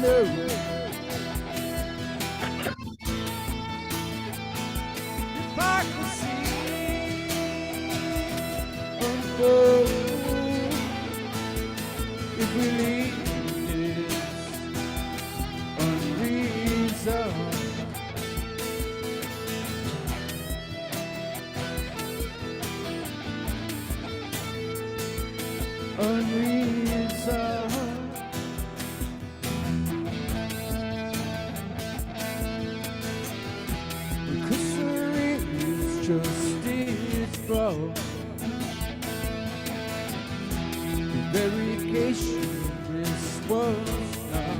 love. Hypocrisy unfold if we leave this unresolved. Unresolved. Justice for verification response now.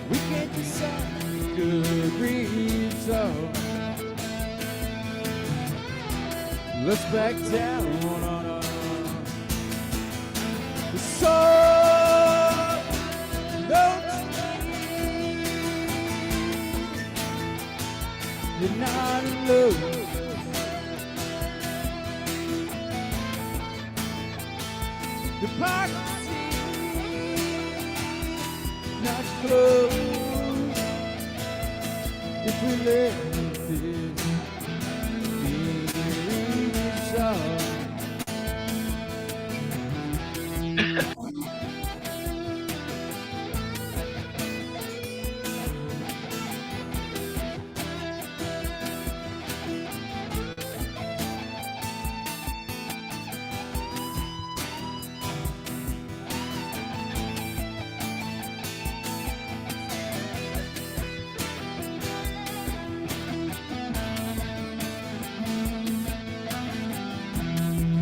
We can't decide good result. Let's back down on the soul. You're not in love. Hypocrisy, not close. If we let this be resolved.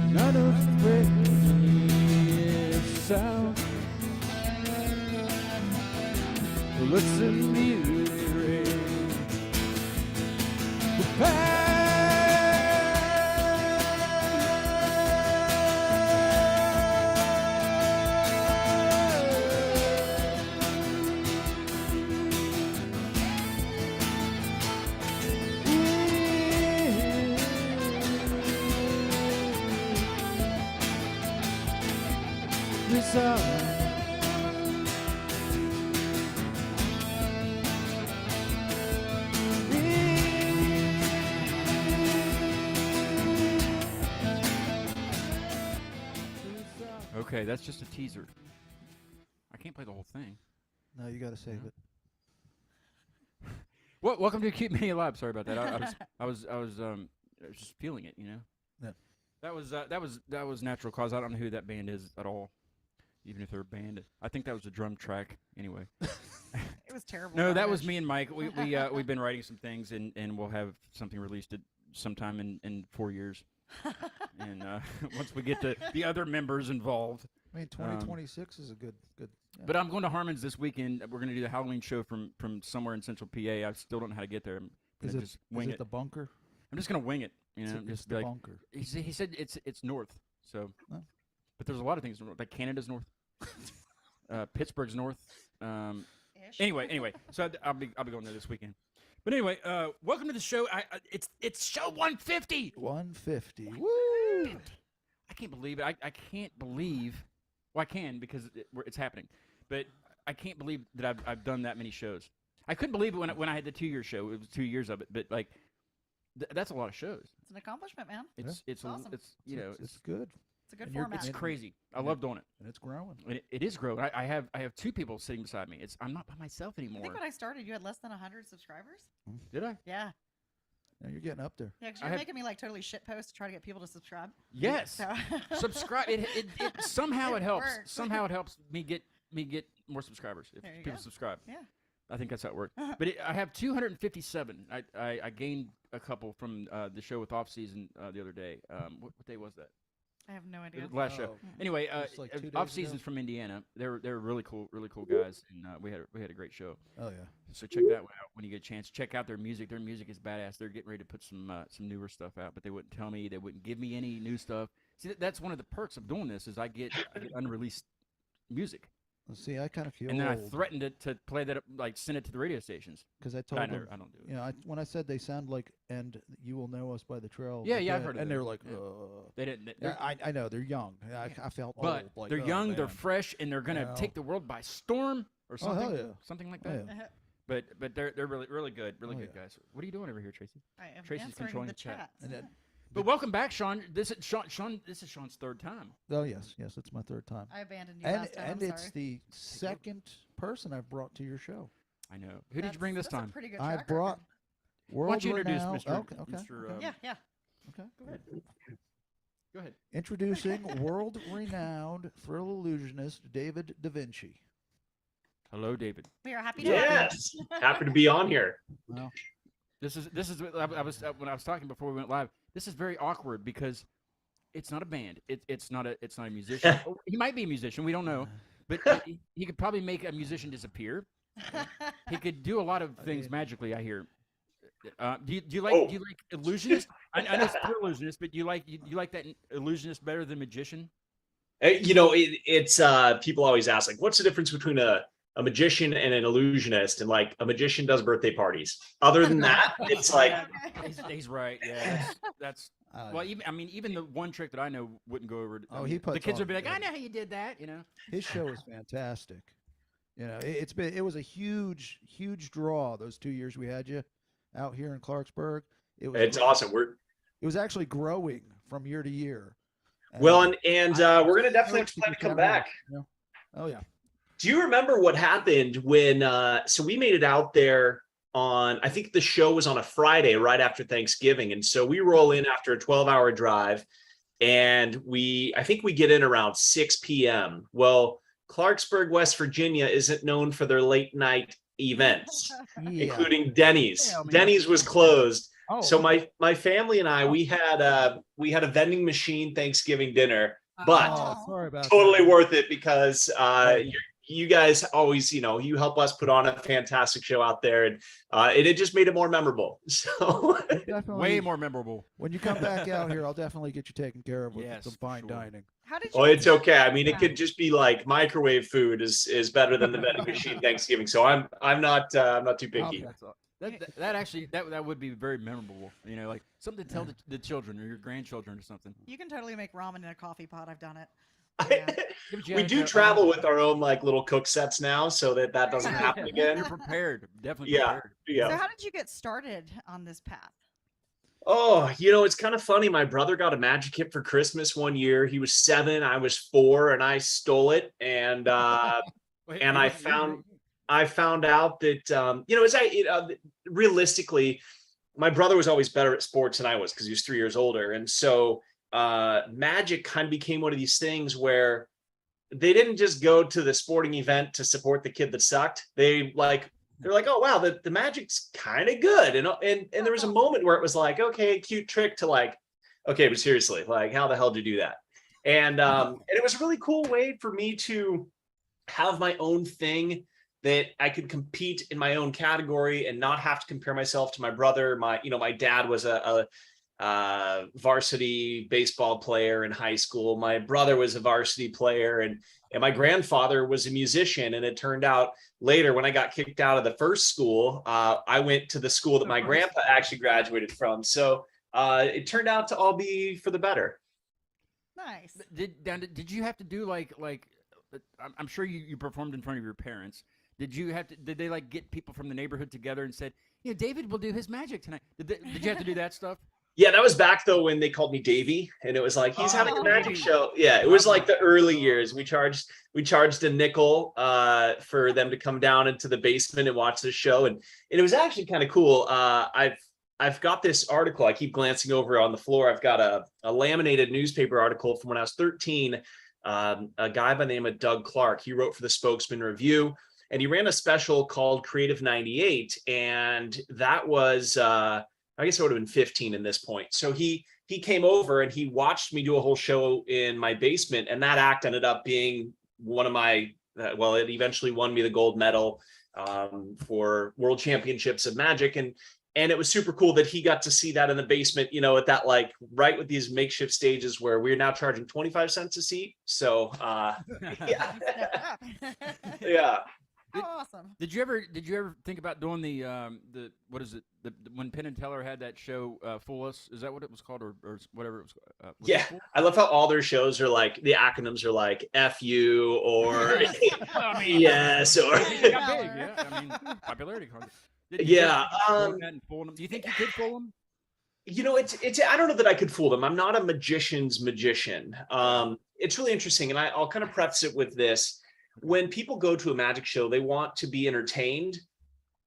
Not afraid sound. Let's ameliorate the past. Okay, that's just a teaser. I can't play the whole thing. No, you got to save it. Well, welcome to Keep Me Alive. Sorry about that. I was just feeling it, you know. Yeah. That was Natural Cause. I don't know who that band is at all, even if they're a band. I think that was a drum track. Anyway. It was terrible. No, that was me and Mike. We've been writing some things, and we'll have something released at sometime in 4 years. And once we get the other members involved. I mean, 2026 is a good. Yeah. But I'm going to Harmon's this weekend. We're going to do the Halloween show from somewhere in Central PA. I still don't know how to get there. Is it the bunker? I'm just going to wing it. You know, It's just the be like, bunker. He said it's north. So, Oh. but there's a lot of things north. Like Canada's north, Pittsburgh's north. Anyway, so I'll be going there this weekend. But anyway, welcome to the show. It's show 150. 150. Woo! I can't believe it. I can't believe. Well, I can because it's happening, but I can't believe that I've done that many shows. I couldn't believe it when I had the 2-year show. It was 2 years of it, but like that's a lot of shows. It's an accomplishment, man. It's awesome. It's good. It's a good And format. it's crazy. I love doing it. And it's growing. And it is growing. I have 2 people sitting beside me. I'm not by myself I anymore. think when I started, you had less than 100 subscribers. Did I? Yeah. Now you're getting up there. Yeah, because you're making me like totally shit post to try to get people to subscribe. Yes. So. Subscribe. It somehow it helps. works. Somehow it helps me get more subscribers if There you people go. subscribe. Yeah. I think that's how it works. But I have 257. I gained a couple from the show with Off Season the other day. What day was that? I have no idea. Last show. Anyway, Just like 2 days Off ago? Season's from Indiana. They're really cool guys, and we had a great show. Oh yeah. So check that one out when you get a chance. Check out their music. Their music is badass. They're getting ready to put some newer stuff out, but they wouldn't tell me. They wouldn't give me any new stuff. See, that's one of the perks of doing this is I get unreleased music. See, I kind of feel And then I old threatened it to play that, like send it to the radio stations. because I But told I them, don't do it. you know, when I said they sound like "And You Will Know Us by the Trail." Yeah, of yeah, I've Blood," heard of and them. they were like, Yeah. "Ugh." They didn't. Yeah, I know they're young. I felt but old. Like, they're oh, young, they're man. fresh, and they're gonna Well. take the world by storm or Oh, something. hell yeah. Something like Oh, that. yeah. But they're really good, Oh, good yeah. guys. What are you doing over here, Tracy? I am Tracy's answering controlling the the chat. chat. And then, But welcome back, Sean. This is Sean. This is Sean's third time. oh yes, it's my third time. I abandoned you And last time. and I'm it's sorry. the second person I've brought to your show. I know. Who did you bring this That's a time? pretty good I track brought record. Why don't you introduce world-renowned- Mr. Okay, okay, Mr. okay. Yeah. Okay. Go ahead. Go ahead. Introducing world-renowned frill illusionist David Davinci. Hello, David. We are happy to have Yes, happy to be on here. Well, This is I was when I was talking before we went live. This is very awkward because it's not a band. It's not a musician. Oh, he might be a musician. We don't know, but he could probably make a musician disappear. you. He could do a lot of things magically. I hear. Do you Oh. like illusionist? I know it's still illusionist, but you like that illusionist better than magician? It's people always ask, like, what's the difference between a magician and an illusionist? And like, a magician does birthday parties. Other than that, it's like, He's right. Yeah, that's uh, well. Even the one trick that I know wouldn't go over. Oh, he the puts kids would on be like, good. I know how you did that. You know. his show is fantastic. You know, it was a huge draw those 2 years we had you out here in Clarksburg. it's awesome. It was actually growing from year to year. Well, and we're gonna definitely have to plan to come back. You know? Oh yeah. Do you remember what happened when? So we made it out there on. I think the show was on a Friday right after Thanksgiving, and so we roll in after a 12-hour drive, and I think we get in around 6 p.m. Well, Clarksburg, West Virginia, isn't known for their late night events, Yeah. including Denny's. Yeah, I mean- Denny's was closed. Oh, So my family and I, we had a vending machine Thanksgiving dinner, but oh, sorry about totally that. worth it because you guys always, you help us put on a fantastic show out there, and it just made it more memorable. So Definitely, Way more memorable. when you come back out here, I'll definitely get you taken care of with Yes, some for fine sure. dining. How did you? well, it's okay. I mean, it Yeah. could just be like microwave food is better than the vending machine Thanksgiving. So I'm not too picky. Okay. That actually that would be very memorable. You know, like something to tell the children or your grandchildren or something. You can totally make ramen in a coffee pot. I've done it. We do travel with our own like little cook sets now, so that doesn't happen You're again. prepared. Definitely Yeah. prepared. Yeah. So how did you get started on this path? Oh, it's kind of funny. My brother got a magic kit for Christmas one year. He was 7, I was 4, and I stole it. And Wait, And wait, I wait, found- I found out that realistically, my brother was always better at sports than I was because he was 3 years older, and so magic kind of became one of these things where they didn't just go to the sporting event to support the kid that sucked. They're like, oh wow, the magic's kind of good, and there was a moment where it was like, okay, cute trick to like, okay, but seriously, like, how the hell did you do that? And it was a really cool way for me to have my own thing that I could compete in my own category and not have to compare myself to my brother. My dad was a varsity baseball player in high school. My brother was a varsity player, and my grandfather was a musician. And it turned out later, when I got kicked out of the first school, I went to the school that my grandpa actually graduated from. So it turned out to all be for the better. Nice. Did you have to do like I'm sure you performed in front of your parents. Did they like get people from the neighborhood together and said, David will do his magic tonight? Did you have to do that stuff? Yeah, that was back though when they called me Davy, and it was like, he's having a magic Davey. show. Yeah, it was like the early years. We charged a nickel for them to come down into the basement and watch the show, and it was actually kind of cool. I've got this article. I keep glancing over on the floor. I've got a laminated newspaper article from when I was 13. A guy by the name of Doug Clark. He wrote for the Spokesman Review, and he ran a special called Creative 98, and that was I guess I would have been 15 in this point. So he came over and he watched me do a whole show in my basement, and that act ended up being one of my it eventually won me the gold medal for World Championships of Magic, and And it was super cool that he got to see that in the basement, you know, at that, like right with these makeshift stages where we're now charging 25 cents a seat. So yeah. Yeah. How awesome. Did you ever think about doing the what is it, when Penn and Teller had that show, Fool Us? Is that what it was called, or whatever it was? Was Yeah, it Fool? I love how all their shows are like, the acronyms are like FU or Well, I mean, yes or it got big, yeah. I mean, popularity contest. Did you yeah. ever do that and fool them? Do you think you could fool them? You know, it's I don't know that I could fool them. I'm not a magician's magician. It's really interesting, and I'll kind of preface it with this. When people go to a magic show, they want to be entertained,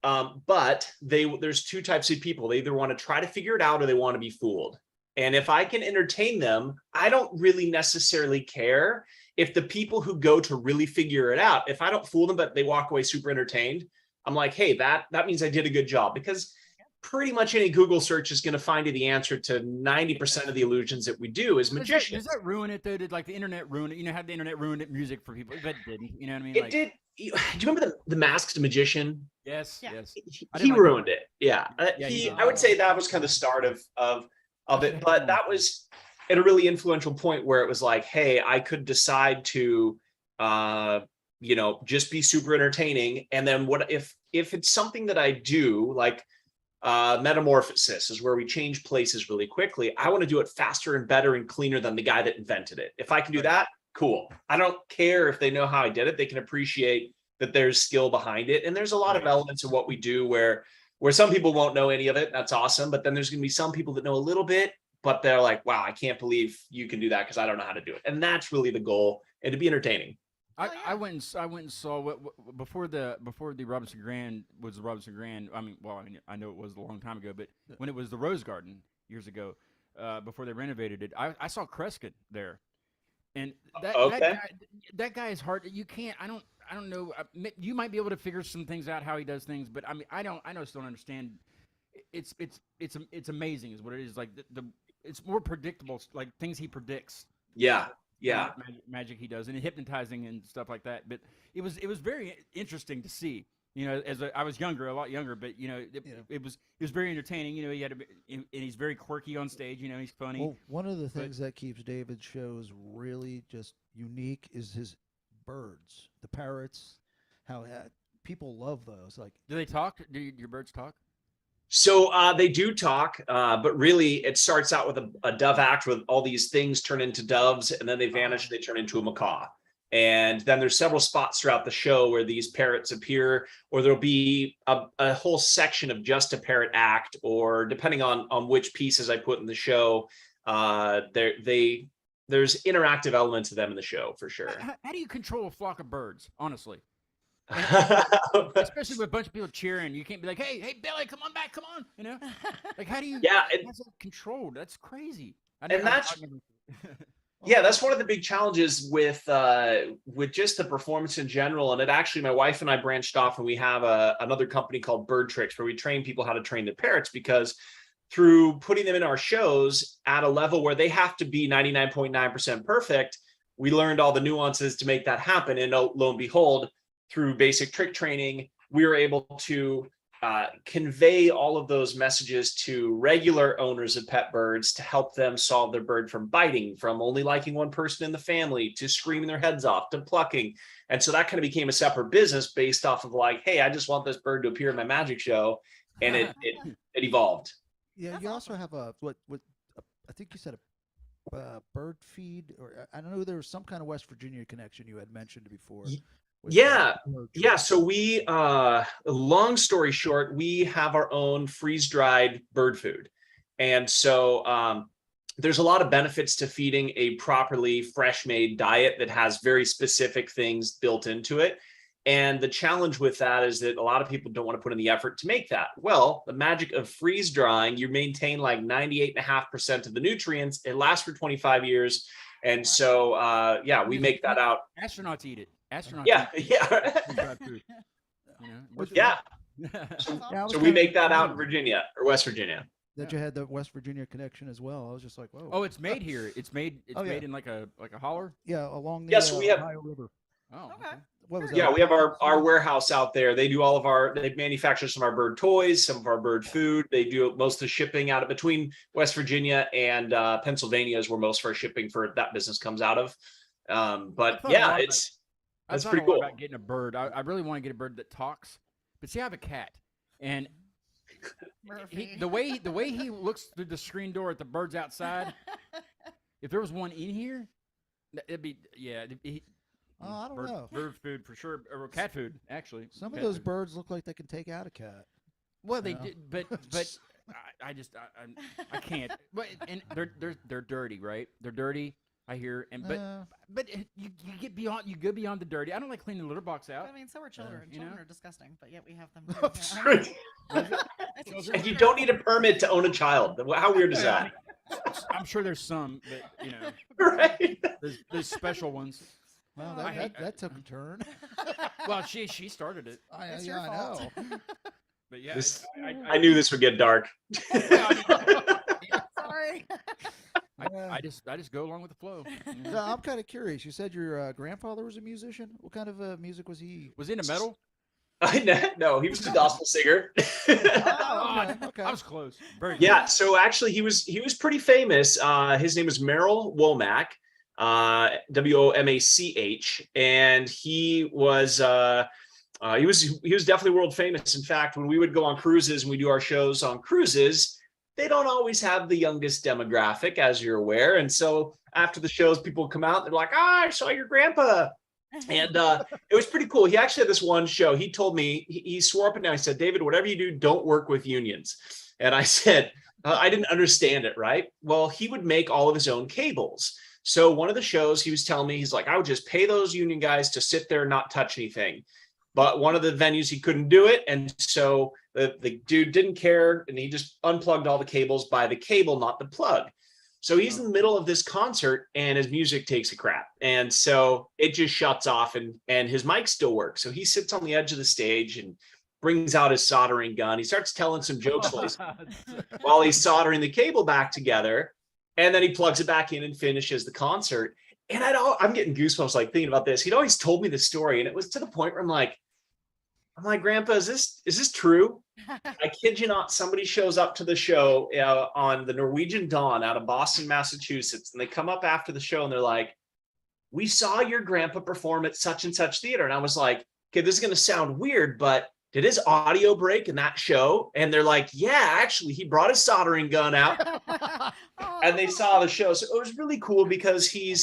but there's two types of people. They either want to try to figure it out or they want to be fooled. And if I can entertain them, I don't really necessarily care if the people who go to really figure it out, if I don't fool them, but they walk away super entertained, I'm like, hey, that means I did a good job, because pretty much any Google search is going to find you the answer to 90% of the illusions that we do as magicians. Does that ruin it though? Did like the internet ruin it? You know, had the internet ruined it, music for people? But it didn't. You know what I mean? It did. Do you remember the Masked Magician? Yes. Yeah. Yes. He ruined it. Yeah. Yeah, he did. I would say that was kind of the start of it, but that was at a really influential point where it was like, hey, I could decide to, you know, just be super entertaining. And then what if it's something that I do, like metamorphosis is where we change places really quickly. I want to do it faster and better and cleaner than the guy that invented it. If I can do that, cool. I don't care if they know how I did it. They can appreciate that there's skill behind it. And there's a lot of elements of what we do where some people won't know any of it. That's awesome. But then there's going to be some people that know a little bit, but they're like, wow, I can't believe you can do that because I don't know how to do it. And that's really the goal, and to be entertaining. I went and saw what before the Robinson Grand was the Robinson Grand. I mean, well, I know it was a long time ago, but when it was the Rose Garden years ago, before they renovated it, I saw Kreskin there, and that guy is hard. You can't. I don't know. You might be able to figure some things out how he does things, but I mean, I just don't understand. It's amazing, is what it is. Like it's more predictable, like things he predicts. Yeah. Magic he does, and hypnotizing and stuff like that. But it was very interesting to see. You know, I was younger, a lot younger, but you know, it was very entertaining. You know, and he's very quirky on stage. You know, he's funny. Well, one of the things that keeps David's shows really just unique is his birds, the parrots. How people love those. Like, do they talk? Do your birds talk? So they do talk, but really it starts out with a dove act with all these things turn into doves, and then they vanish, they turn into a macaw. And then there's several spots throughout the show where these parrots appear, or there'll be a whole section of just a parrot act, or depending on which pieces I put in the show, there's interactive elements of them in the show for sure. How do you control a flock of birds, honestly? Especially with a bunch of people cheering, you can't be like, "Hey, Billy, come on back, come on!" You know, like how do you? Yeah, how's that controlled? That's crazy. That's one of the big challenges with just the performance in general. And it actually, my wife and I branched off, and we have another company called Bird Tricks, where we train people how to train their parrots, because through putting them in our shows at a level where they have to be 99.9% perfect, we learned all the nuances to make that happen. And lo and behold, through basic trick training, we were able to convey all of those messages to regular owners of pet birds to help them solve their bird from biting, from only liking one person in the family, to screaming their heads off, to plucking. And so that kind of became a separate business based off of like, hey, I just want this bird to appear in my magic show. And it evolved. Yeah, you also have what I think you said a bird feed, or I don't know, there was some kind of West Virginia connection you had mentioned before. Yeah. So we, long story short, we have our own freeze-dried bird food. And so there's a lot of benefits to feeding a properly fresh-made diet that has very specific things built into it. And the challenge with that is that a lot of people don't want to put in the effort to make that. Well, the magic of freeze drying, you maintain like 98.5% of the nutrients. It lasts for 25 years. And so, we make that out. Astronauts eat it. Astronauts. Yeah. So we make that out in Virginia or West Virginia. That you had the West Virginia connection as well. I was just like, whoa. Oh, it's made here. It's made. It's made in like a holler. Yeah, along the we have Ohio River. Oh, Okay. what was that? Yeah, we have our warehouse out there. They do all of they manufacture some of our bird toys, some of our bird food. They do most of the shipping out of between West Virginia and Pennsylvania is where most of our shipping for that business comes out of. But yeah, that's pretty cool. About getting a bird. I really want to get a bird that talks, but see, I have a cat, and the way he looks through the screen door at the birds outside. If there was one in here, it'd be I don't know. Bird food for sure, or cat food actually. Some of those birds look like they can take out a cat. Well, they did, but I can't. But and they're dirty, right? They're dirty. I hear, but you go beyond the dirty. I don't like cleaning the litter box out. I mean, so are children. Children are disgusting, but yet we have them. And you don't need a permit to own a child. How weird is that? I'm sure there's some, but right? there's special ones. Well, that took a turn. Well, she started it. I know. But yeah, I knew this would get dark. Sorry. I just go along with the flow. So I'm kind of curious. You said your grandfather was a musician. What kind of music was he? Was he into metal? No, he was a gospel singer. Okay. I was close. Very close. Yeah, so actually he was pretty famous. His name was Merrill Womack, Womach, and he was definitely world famous. In fact, when we would go on cruises and we do our shows on cruises, they don't always have the youngest demographic, as you're aware. And so after the shows, people would come out, they're like, I saw your grandpa. And it was pretty cool. He actually had this one show. He told me, he swore up and down. He said, David, whatever you do, don't work with unions. And I said, I didn't understand it, right? Well, he would make all of his own cables. So one of the shows, he was telling me, he's like, I would just pay those union guys to sit there and not touch anything. But one of the venues, he couldn't do it. And so the dude didn't care. And he just unplugged all the cables by the cable, not the plug. So he's in the middle of this concert and his music takes a crap. And so it just shuts off and his mic still works. So he sits on the edge of the stage and brings out his soldering gun. He starts telling some jokes while he's soldering the cable back together. And then he plugs it back in and finishes the concert. And I'm getting goosebumps like thinking about this. He'd always told me the story. And it was to the point where I'm like, Grandpa, is this true? I kid you not. Somebody shows up to the show on the Norwegian Dawn out of Boston, Massachusetts. And they come up after the show and they're like, we saw your grandpa perform at such and such theater. And I was like, okay, this is going to sound weird, but did his audio break in that show? And they're like, yeah, actually, he brought his soldering gun out and they saw the show. So it was really cool because he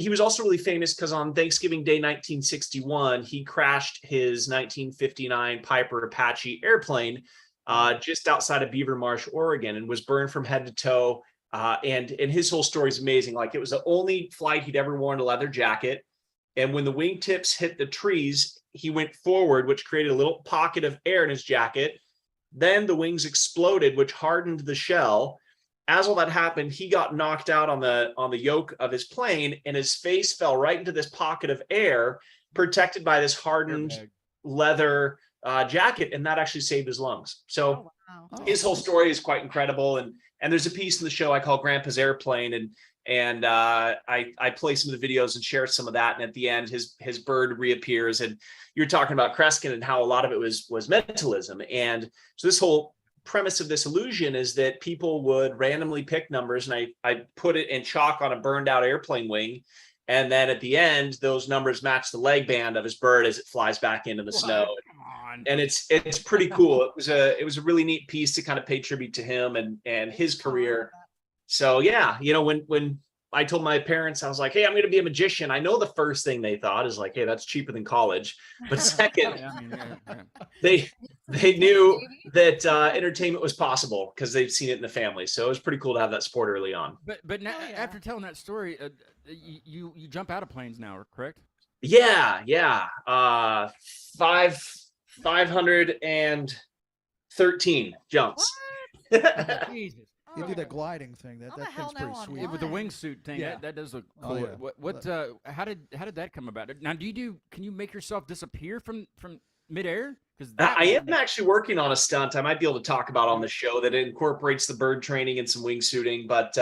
was also really famous because on Thanksgiving Day, 1961, he crashed his 1959 Piper Apache airplane just outside of Beaver Marsh, Oregon, and was burned from head to toe. And his whole story is amazing. Like, it was the only flight he'd ever worn a leather jacket. And when the wingtips hit the trees, he went forward, which created a little pocket of air in his jacket. Then the wings exploded, which hardened the shell. As all that happened, he got knocked out on the yoke of his plane, and his face fell right into this pocket of air, protected by this hardened leather jacket, and that actually saved his lungs. So his whole story is quite incredible. And there's a piece in the show I call Grandpa's Airplane, and I play some of the videos and share some of that. And at the end, his bird reappears, and you're talking about Kreskin and how a lot of it was mentalism. And so this whole premise of this illusion is that people would randomly pick numbers, and I put it in chalk on a burned out airplane wing, and then at the end those numbers match the leg band of his bird as it flies back into the snow. And it's pretty cool. It was a really neat piece to kind of pay tribute to him and his career. So yeah, when I told my parents, I was like, hey, I'm going to be a magician. I know the first thing they thought is like, hey, that's cheaper than college. But second, they knew that entertainment was possible because they've seen it in the family. So it was pretty cool to have that support early on. But now, after telling that story, you jump out of planes now, correct? Yeah. 513 jumps. Jesus. You do that gliding thing. That thing's pretty sweet. With the wingsuit thing, that does look cool. How did that come about? Now, can you make yourself disappear from midair? Because I am actually working on a stunt I might be able to talk about on the show that incorporates the bird training and some wingsuiting. But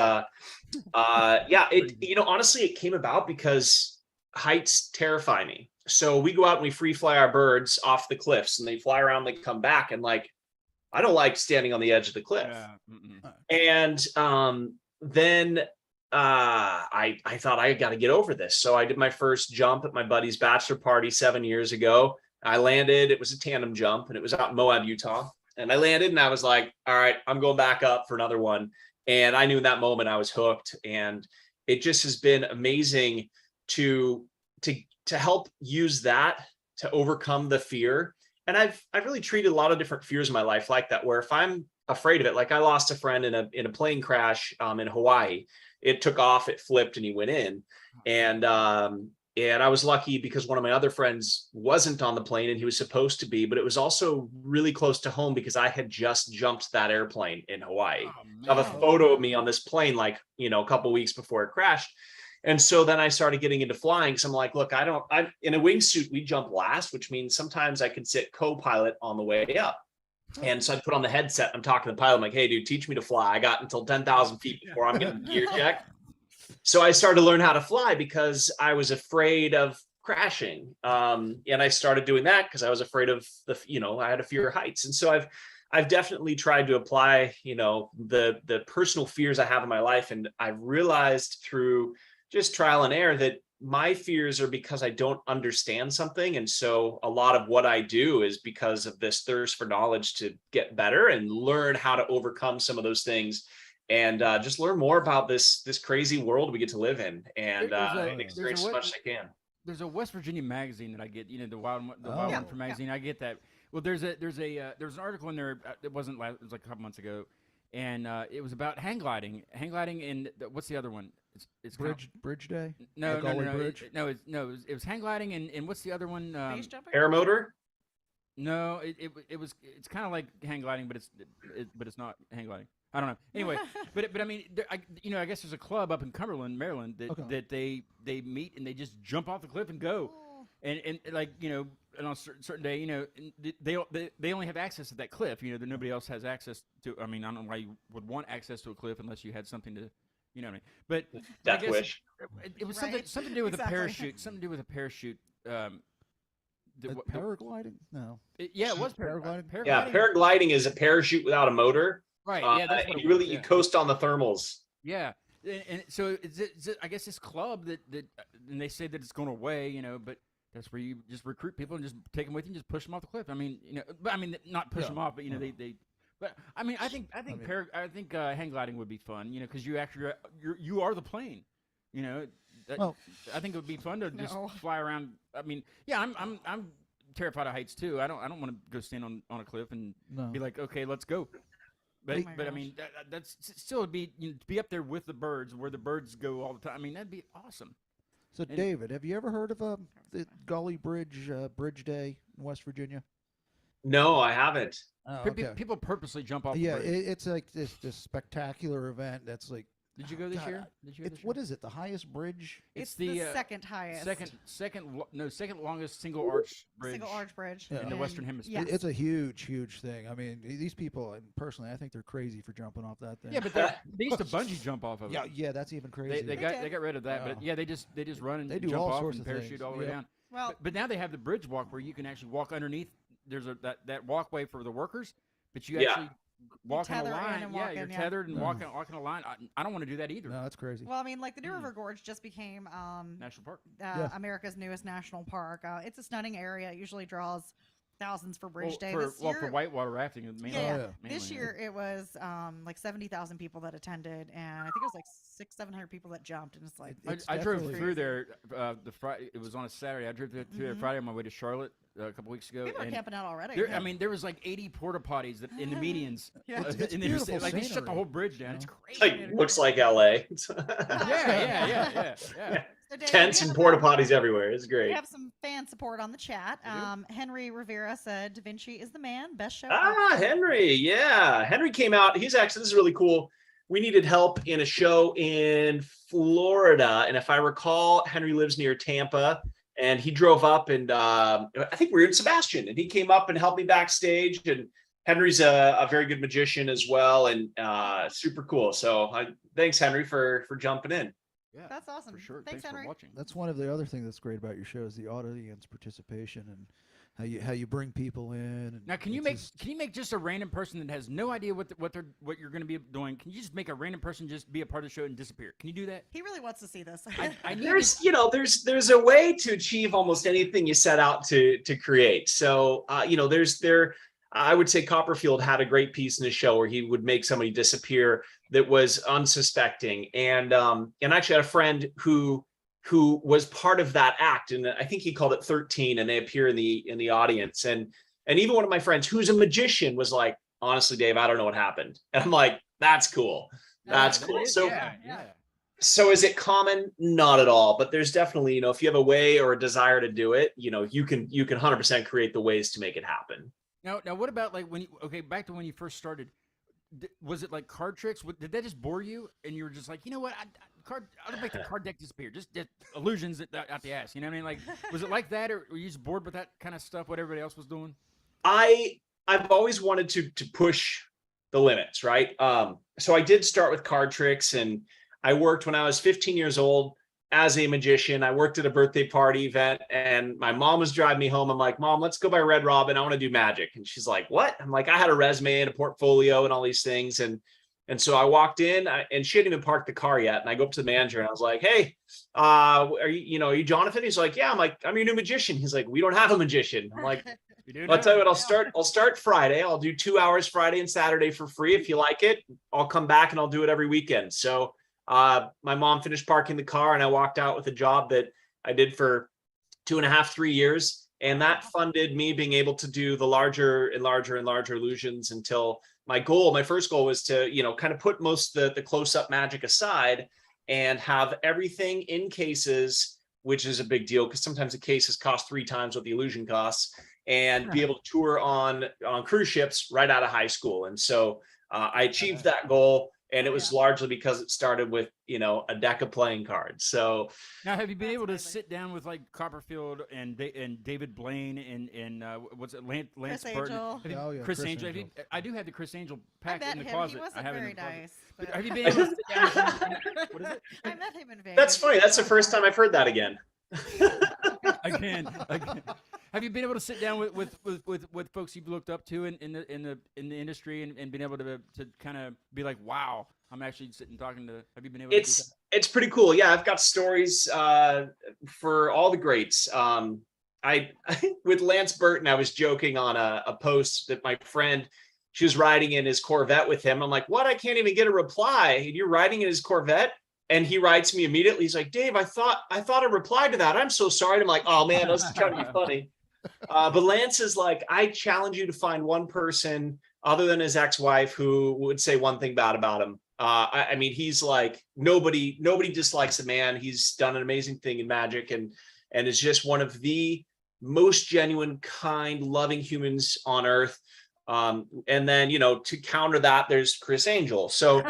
honestly, it came about because heights terrify me. So we go out and we free fly our birds off the cliffs, and they fly around, they come back, and like, I don't like standing on the edge of the cliff. Yeah. And then I thought I got to get over this. So I did my first jump at my buddy's bachelor party 7 years ago. I landed, it was a tandem jump, and it was out in Moab, Utah. And I landed and I was like, all right, I'm going back up for another one. And I knew in that moment I was hooked. And it just has been amazing to help use that to overcome the fear. And I've really treated a lot of different fears in my life like that, where if I'm afraid of it, like I lost a friend in a plane crash in Hawaii. It took off, it flipped, and he went in. And I was lucky because one of my other friends wasn't on the plane, and he was supposed to be, but it was also really close to home because I had just jumped that airplane in Hawaii. I have a photo of me on this plane, like, a couple of weeks before it crashed. And so then I started getting into flying. So I'm like, look, I'm in a wingsuit, we jump last, which means sometimes I can sit co-pilot on the way up. And so I put on the headset, I'm talking to the pilot, I'm like, hey dude, teach me to fly. I got until 10,000 feet before I'm getting gear check. So I started to learn how to fly because I was afraid of crashing. And I started doing that because I was afraid of I had a fear of heights. And so I've definitely tried to apply, the personal fears I have in my life. And I've realized through just trial and error that my fears are because I don't understand something. And so a lot of what I do is because of this thirst for knowledge to get better and learn how to overcome some of those things, and just learn more about this crazy world we get to live in, and experience as much as I can. There's a West Virginia magazine that I get, the Wild One for magazine. I get that. Well, there's an article in there. It was like a couple months ago, and it was about hang gliding. Hang gliding, and what's the other one? It's Bridge Day. No. Bridge? It was hang gliding, and what's the other one? Base jumping? Paramotor? No, it's kind of like hang gliding, but it's not hang gliding. I don't know. Anyway, but I mean, I guess there's a club up in Cumberland, Maryland, that they meet and they just jump off the cliff and go, and like and on a certain day, they only have access to that cliff. That nobody else has access to. I mean, I don't know why you would want access to a cliff unless you had something to. You know what I mean? But Death wish. It was something to do with a parachute. Something to do with a parachute. Paragliding? No. It was paragliding. Yeah, paragliding is a parachute without a motor. Right. Yeah, that's what you coast on the thermals. Yeah, and so I guess this club that and they say that it's going away, but that's where you just recruit people and just take them with you and just push them off the cliff. I mean, but I mean not push them off, but they. But I mean, I think hang gliding would be fun, because you actually you are the plane, I think it would be fun to just fly around. I mean, yeah, I'm terrified of heights too. I don't want to go stand on a cliff and be like, okay, let's go. But I mean, that's still would be to be up there with the birds, where the birds go all the time. I mean, that'd be awesome. So, David, have you ever heard of the Gully Bridge Day in West Virginia? No, I haven't. Oh, okay. People purposely jump off. Yeah, the bridge. it's like this spectacular event that's like. Did you go this year? What is it? The highest bridge? It's the second highest. Second longest single arch bridge. Single arch bridge in the Western Hemisphere. Yes. It's a huge thing. I mean, these people, and personally, I think they're crazy for jumping off that thing. Yeah, but they used to bungee jump off of it. Yeah, that's even crazy. They got rid of that, but yeah, they just run and they do jump all off sorts and of parachute things. all the way down. Well, but now they have the bridge walk where you can actually walk underneath. There's that walkway for the workers, but you actually walk in a line. Yeah, you're tethered and walking a line. I don't want to do that either. No, that's crazy. Well, I mean, like the New River Gorge just became National Park. America's newest national park. It's a stunning area. It usually draws thousands for Bridge Day. For year, whitewater rafting. Mainly. This year it was like 70,000 people that attended, and I think it was like 600-700 people that jumped, and it's like I drove through there the Friday. It was on a Saturday. I drove through there Friday on my way to Charlotte a couple weeks ago. People are camping out already. I mean, there was like 80 porta potties in the medians. It's and beautiful like they scenery. shut the whole bridge down. It's crazy. Like looks like LA. Yeah. So Dave, Tents and porta potties everywhere. It's great. We have some fan support on the chat. Henry Rivera said, "Davinci is the man. Best show." Henry. Yeah. Henry came out. This is really cool. We needed help in a show in Florida. And if I recall, Henry lives near Tampa. And he drove up, and I think we were in Sebastian. And he came up and helped me backstage. And Henry's a very good magician as well, and super cool. So thanks, Henry, for jumping in. Yeah, That's awesome. for sure. Thanks, Thanks for Henry. watching. That's one of the other things that's great about your show is the audience participation and how you bring people in. And Now, can you make just a random person that has no idea what you're going to be doing? Can you just make a random person just be a part of the show and disappear? Can you do that? He really wants to see this. I need There's a way to achieve almost anything you set out to create. So I would say Copperfield had a great piece in his show where he would make somebody disappear that was unsuspecting, and actually had a friend who was part of that act, and I think he called it 13, and they appear in the audience, and even one of my friends who's a magician was like, honestly, Dave, I don't know what happened, and I'm like, that's cool. That's cool. So yeah. so is it common? Not at all, but there's definitely, if you have a way or a desire to do it, you can 100% create the ways to make it happen. Now, what about like back to when you first started? Was it like card tricks? Did that just bore you, and you were just like, you know what, I'll make the card deck disappear, just illusions out the ass. You know what I mean? Like, was it like that, or were you just bored with that kind of stuff? What everybody else was doing? I've always wanted to push the limits, right? So I did start with card tricks, and I worked when I was 15 years old as a magician. I worked at a birthday party event, and my mom was driving me home. I'm like, Mom, let's go by Red Robin. I want to do magic. And she's like, what? I'm like, I had a resume and a portfolio and all these things. And so I walked in, and she hadn't even parked the car yet. And I go up to the manager and I was like, hey, are you Jonathan? He's like, yeah. I'm like, I'm your new magician. He's like, we don't have a magician. I'm like, I'll tell you what, I'll start Friday. I'll do 2 hours Friday and Saturday for free. If you like it, I'll come back and I'll do it every weekend. So my mom finished parking the car, and I walked out with a job that I did for 2.5, 3 years. And that funded me being able to do the larger and larger and larger illusions until my first goal was to, kind of put most of the close-up magic aside and have everything in cases, which is a big deal because sometimes the cases cost 3 times what the illusion costs, and be able to tour on cruise ships right out of high school. And so I achieved that goal. And it was largely because it started with, a deck of playing cards. So now, have you been able to sit down with like Copperfield and David Blaine and what's it, Lance Burton? Chris Angel. I do have the Chris Angel pack in the closet. He wasn't I have very it in the closet. nice. But have you been able to sit down with him? What is it? I met him in Vegas. that's funny. That's the first time I've heard that again. Again. Have you been able to sit down with folks you've looked up to in the industry and been able to kind of be like, wow, I'm actually sitting talking to? Have you been able to do that? It's pretty cool. Yeah, I've got stories for all the greats. I with Lance Burton, I was joking on a post that my friend, she was riding in his Corvette with him. I'm like, what? I can't even get a reply. You're riding in his Corvette? And he writes me immediately. He's like, Dave, I thought I replied to that. I'm so sorry. I'm like, oh man, I was trying to be funny. But Lance is like, I challenge you to find one person other than his ex-wife who would say one thing bad about him. I mean, he's like, nobody dislikes the man. He's done an amazing thing in magic, and is just one of the most genuine, kind, loving humans on earth. And then, to counter that, there's Chris Angel. So,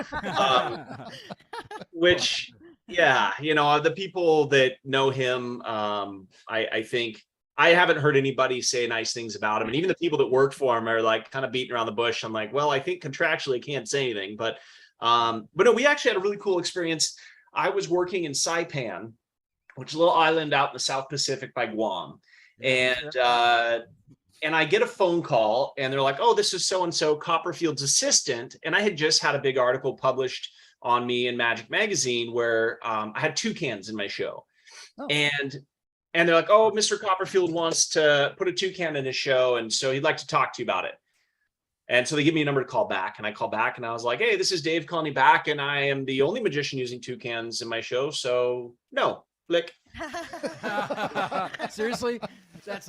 which, yeah, the people that know him, I think I haven't heard anybody say nice things about him. And even the people that work for him are like kind of beating around the bush. I'm like, well, I think contractually I can't say anything, but no, we actually had a really cool experience. I was working in Saipan, which is a little island out in the South Pacific by Guam. And I get a phone call, and they're like, oh, this is so-and-so, Copperfield's assistant. And I had just had a big article published on me in Magic Magazine where I had toucans in my show. Oh. And they're like, oh, Mr. Copperfield wants to put a toucan in his show, and so he'd like to talk to you about it. And so they give me a number to call back, and I call back, and I was like, hey, this is Dave calling you back, and I am the only magician using toucans in my show, so no, flick. Seriously?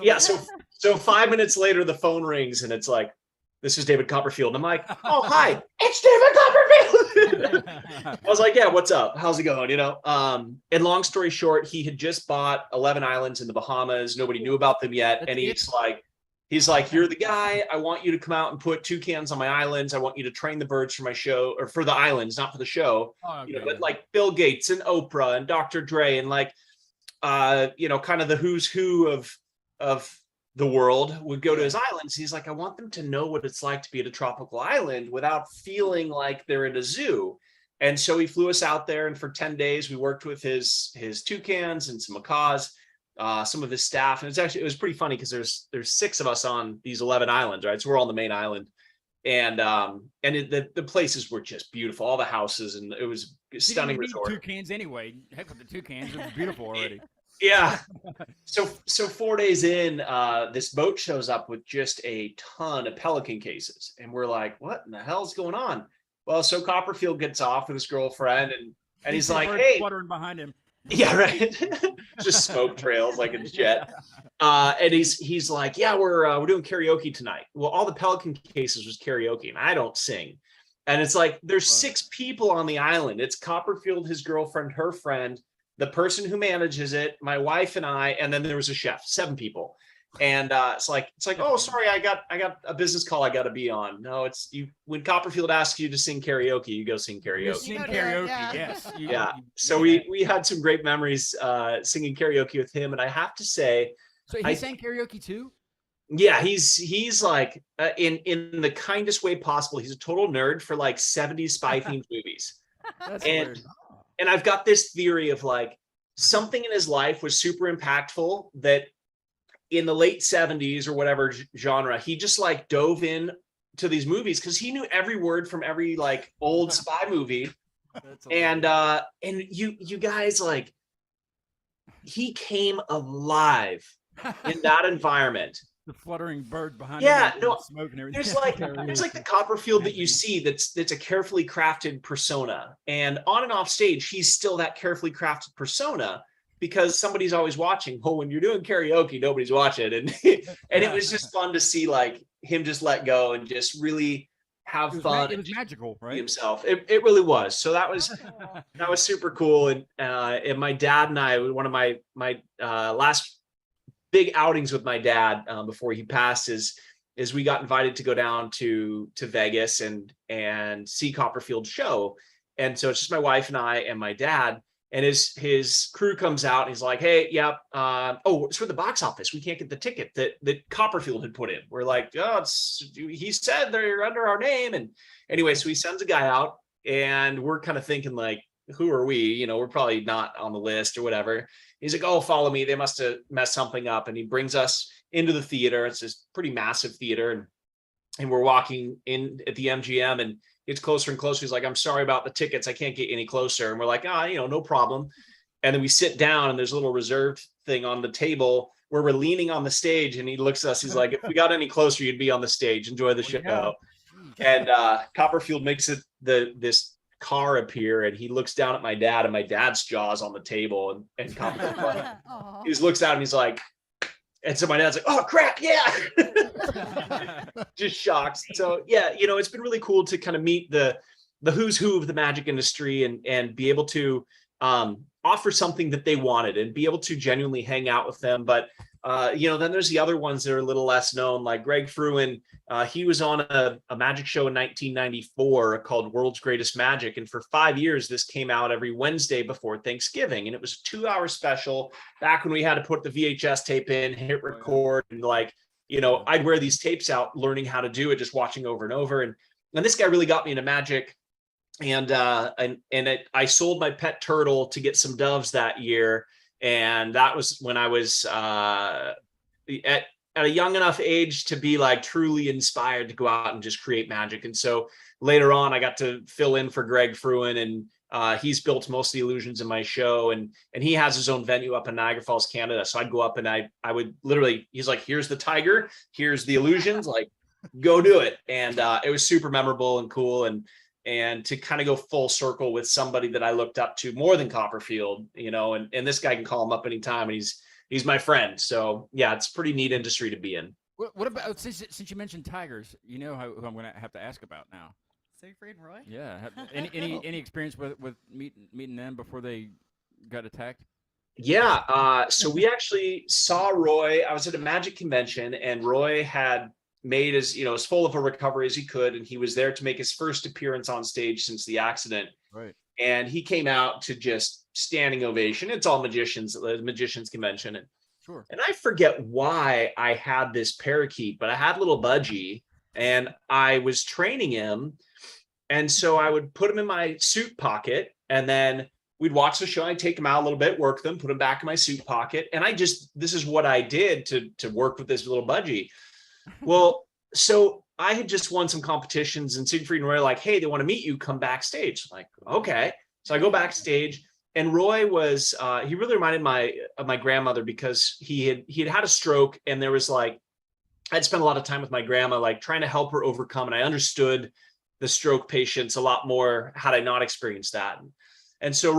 Yeah, so 5 minutes later, the phone rings, and it's like, this is David Copperfield. And I'm like, oh, hi, it's David Copperfield. I was like, yeah, what's up? How's it going? And long story short, he had just bought 11 islands in the Bahamas. Nobody knew about them yet. And he's like, you're the guy. I want you to come out and put toucans on my islands. I want you to train the birds for my show, or for the islands, not for the show. Oh, okay. But like Bill Gates and Oprah and Dr. Dre and like, kind of the who's who of the world would go to his islands. He's like, I want them to know what it's like to be at a tropical island without feeling like they're at a zoo. And so he flew us out there, and for 10 days we worked with his toucans and some macaws, some of his staff. And it was pretty funny because there's 6 of us on these 11 islands, right? So we're on the main island, and the places were just beautiful, all the houses, and it was a stunning resort. Toucans anyway. Heck with the toucans, it was beautiful already. Yeah. So 4 days in, this boat shows up with just a ton of pelican cases, and we're like, what in the hell's going on? Well, so Copperfield gets off with his girlfriend, and he's like, hey, fluttering behind him. Yeah, right. Just smoke trails like a jet. And he's like, yeah, we're doing karaoke tonight. Well, all the pelican cases was karaoke, and I don't sing. And it's like, there's 6 people on the island. It's Copperfield, his girlfriend, her friend, the person who manages it, my wife and I, and then there was a chef, 7 people. And it's like, oh, sorry, I got a business call I got to be on. No, it's you. When Copperfield asks you to sing karaoke, you go sing karaoke. You sing karaoke, yes. Yeah. So we had some great memories singing karaoke with him, and I have to say, so he sang karaoke too. Yeah, he's like in the kindest way possible. He's a total nerd for like 70s spy themed movies. That's and weird. and I've got this theory of like something in his life was super impactful that in the late 70s or whatever genre, he just like dove in to these movies because he knew every word from every like old spy movie. And you guys, like, he came alive in that environment. The fluttering bird behind Yeah, him, no, smoke and everything. there's like the Copperfield that you see that's a carefully crafted persona, and on and off stage he's still that carefully crafted persona because somebody's always watching. Oh, when you're doing karaoke, nobody's watching, and it was just fun to see like him just let go and just really have fun. It was magical, right? Himself. It really was. So that was super cool. And my dad and I, one of my last big outings with my dad before he passed is we got invited to go down to Vegas and see Copperfield's show. And so it's just my wife and I and my dad, and his crew comes out and he's like, hey, yep. It's for the box office. We can't get the ticket that Copperfield had put in. We're like, oh, he said they're under our name. And anyway, so he sends a guy out, and we're kind of thinking like, who are we? You know, we're probably not on the list or whatever. He's like, oh, follow me. They must have messed something up. And he brings us into the theater. It's this pretty massive theater. And we're walking in at the MGM, and it's closer and closer. He's like, I'm sorry about the tickets. I can't get any closer. And we're like, no problem. And then we sit down, and there's a little reserved thing on the table where we're leaning on the stage. And he looks at us. He's like, if we got any closer, you'd be on the stage. Enjoy the show. And Copperfield makes this car appear, and he looks down at my dad, and my dad's jaw's on the table, and Copperfield he just looks out and he's like, and so my dad's like, oh crap, yeah. Just shocked. So yeah, it's been really cool to kind of meet the who's who of the magic industry and be able to offer something that they wanted and be able to genuinely hang out with them. But then there's the other ones that are a little less known, like Greg Fruin. He was on a magic show in 1994 called World's Greatest Magic. And for 5 years, this came out every Wednesday before Thanksgiving. And it was a 2-hour special back when we had to put the VHS tape in, hit record. And like, I'd wear these tapes out, learning how to do it, just watching over and over. And this guy really got me into magic. And I sold my pet turtle to get some doves that year. And that was when I was at a young enough age to be like truly inspired to go out and just create magic. And so later on, I got to fill in for Greg Fruin, and he's built most of the illusions in my show. And he has his own venue up in Niagara Falls, Canada. So I'd go up and I would literally, he's like, here's the tiger, here's the illusions, like, go do it. And it was super memorable and cool. And to kind of go full circle with somebody that I looked up to more than Copperfield, and this guy can call him up anytime, and he's my friend. So yeah, it's a pretty neat industry to be in. What about, since you mentioned tigers, who I'm going to have to ask about now? Siegfried and Roy? Yeah. Any experience with meeting them before they got attacked? Yeah. So we actually saw Roy. I was at a magic convention, and Roy had made as full of a recovery as he could, and he was there to make his first appearance on stage since the accident. Right. And he came out to just standing ovation. It's all magicians convention. And sure. And I forget why I had this parakeet, but I had little Budgie, and I was training him. And so I would put them in my suit pocket, and then we'd watch the show. I'd take them out a little bit, work them, put them back in my suit pocket. And this is what I did to work with this little budgie. Well, so I had just won some competitions, and Siegfried and Roy were like, hey, they want to meet you, come backstage. I'm like, okay. So I go backstage, and Roy was, he really reminded of my grandmother, because he had a stroke, and there was like, I'd spent a lot of time with my grandma, like trying to help her overcome. And I understood the stroke patients a lot more had I not experienced that. And so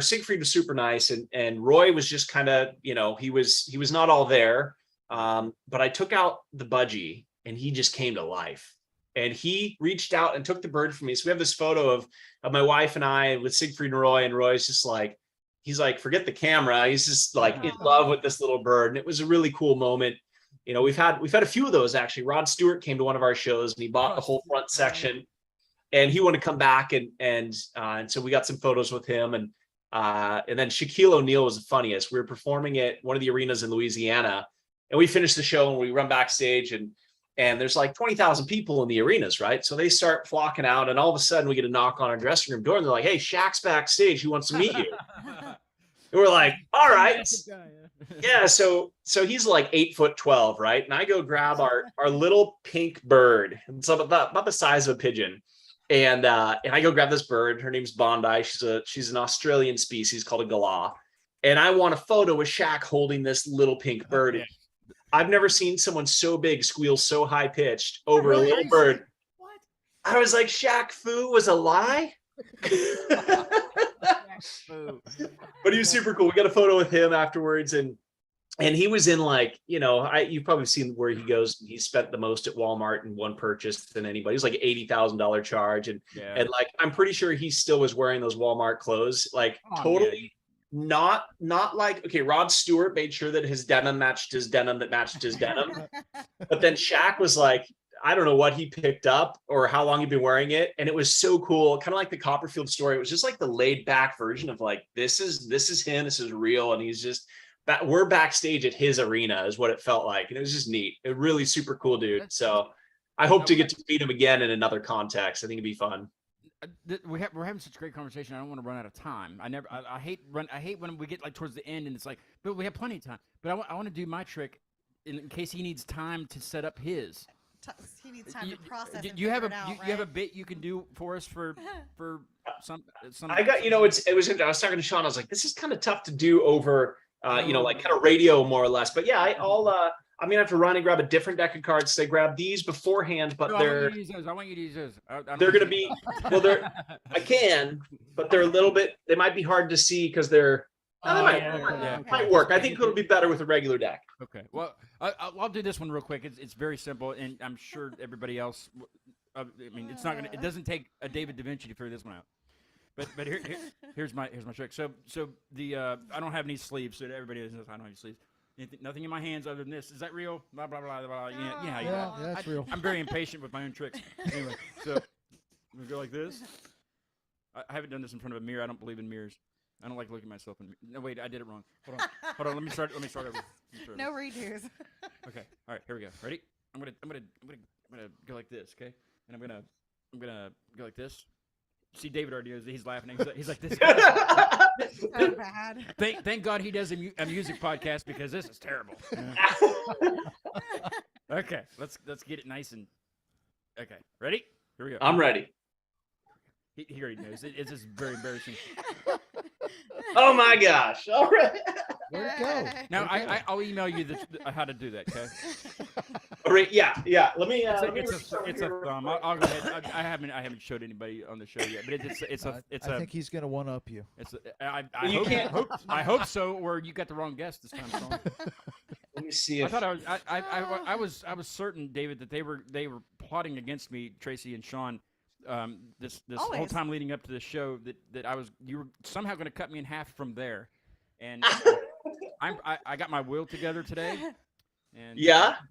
Siegfried was super nice, and Roy was just kind of, he was not all there. But I took out the budgie, and he just came to life. And he reached out and took the bird from me. So we have this photo of my wife and I with Siegfried and Roy's just like, he's like, forget the camera. He's just like in love with this little bird. And it was a really cool moment. We've had a few of those actually. Rod Stewart came to one of our shows, and he bought the whole front section, and he wanted to come back, and so we got some photos with him, and then Shaquille O'Neal was the funniest. We were performing at one of the arenas in Louisiana, and we finished the show, and we run backstage, and there's like 20,000 people in the arenas, right? So they start flocking out, and all of a sudden we get a knock on our dressing room door, and they're like, "Hey, Shaq's backstage. He wants to meet you." And we're like, "All right." Yeah, so he's like 8'12", right? And I go grab our little pink bird. It's about the size of a pigeon. And I go grab this bird. Her name's Bondi. She's an Australian species called a galah. And I want a photo with Shaq holding this little pink bird. Yeah. I've never seen someone so big squeal so high pitched over a little bird. What? I was like, Shaq Fu was a lie. But he was super cool. We got a photo with him afterwards, and he was in like, you've probably seen where he goes. He spent the most at Walmart in one purchase than anybody. It was like $80,000 charge, and like I'm pretty sure he still was wearing those Walmart clothes, like totally not like, okay, Rod Stewart made sure that his denim matched his denim that matched his denim, but then Shaq was like, I don't know what he picked up or how long he'd been wearing it. And it was so cool. Kind of like the Copperfield story. It was just like the laid back version of like, this is him. This is real. And he's just, we're backstage at his arena is what it felt like. And it was just neat. A really super cool dude. So I hope to get to meet him again in another context. I think it'd be fun. We're having such a great conversation. I don't want to run out of time. I hate when we get like towards the end and it's like, but we have plenty of time. But I want to do my trick in case he needs time to set up his. He needs time to process. You have a bit you can do for us for some. I got, it was. I was talking to Sean. I was like, this is kind of tough to do over, like kind of radio more or less. But yeah, I'm gonna have to run and grab a different deck of cards. They grab these beforehand, but they're. I want you to use those. They're gonna be I can, but they're a little bit. They might be hard to see because they're. Might work. I think it'll be better with a regular deck. Okay. Well, I'll do this one real quick. It's very simple, and I'm sure everybody else. I mean, it's not gonna. It doesn't take a David Davinci to figure this one out. But here's my trick. So the I don't have any sleeves. So everybody knows I don't have any sleeves. Nothing in my hands other than this. Is that real? Blah blah blah blah. Yeah, that's real. I'm very impatient with my own tricks. Anyway, so I'm gonna go like this. I haven't done this in front of a mirror. I don't believe in mirrors. I don't like looking at myself in. No, wait, I did it wrong. Hold on. Let me start over. No redos. Okay. All right. Here we go. Ready? I'm gonna go like this. Okay. And I'm gonna go like this. See, David already knows. He's laughing. He's like this. So bad. Thank God he does a music podcast because this is terrible. Okay. Let's get it nice and. Okay. Ready? Here we go. I'm ready. He already knows. It's just very embarrassing. Oh my gosh! All right. Where'd it go? Now I'll email you how to do that. Okay. All right. Yeah. Let me. It's a thumb. I'll go ahead. I haven't showed anybody on the show yet, but I think he's gonna one up you. I hope so, or you got the wrong guess this time, Sean. Let me see. I thought I was certain, David, that they were plotting against me, Tracy and Sean. This whole time leading up to the show that you were somehow going to cut me in half from there, and I got my will together today, and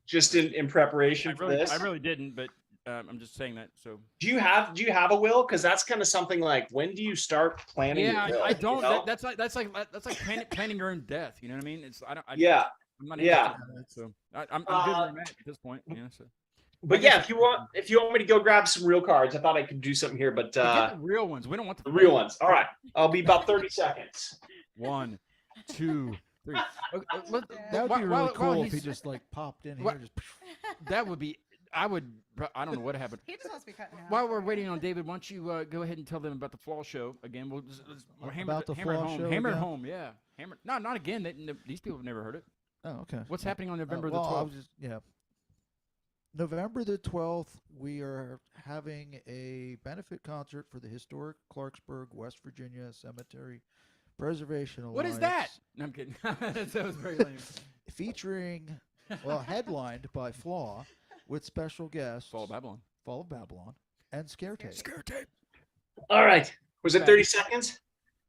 just in preparation for this. I really didn't, but I'm just saying that. So do you have a will? Because that's kind of something like, when do you start planning? Yeah, your will, I don't. You know? That's like planning your own death. You know what I mean? I'm not. Yeah. I'm not. Yeah. So I'm good where I'm at this point. Yeah. So. But yeah, if you want me to go grab some real cards, I thought I could do something here, but Get the real ones. We don't want the real ones. All right, I'll be about 30 seconds. 1, 2, 3. Okay, That would be really cool if he he's- just like popped in What- here. Just That would be. I don't know what happened. He just wants to be cutting out. While we're waiting on David, why don't you go ahead and tell them about the Flaw Show again? We'll hammer About the hammer it Flaw home. Show Hammer it again? home. Yeah. Hammer. No, not again. These people have never heard it. Oh, okay. What's happening on November well, the I 12th? was just, November the 12th, we are having a benefit concert for the historic Clarksburg, West Virginia Cemetery Preservation Alliance. What is that? No, I'm kidding. That was very lame. Featuring, headlined by Flaw, with special guests, Fall of Babylon. Fall of Babylon, and Scare Tape. All right. Was it 30 seconds?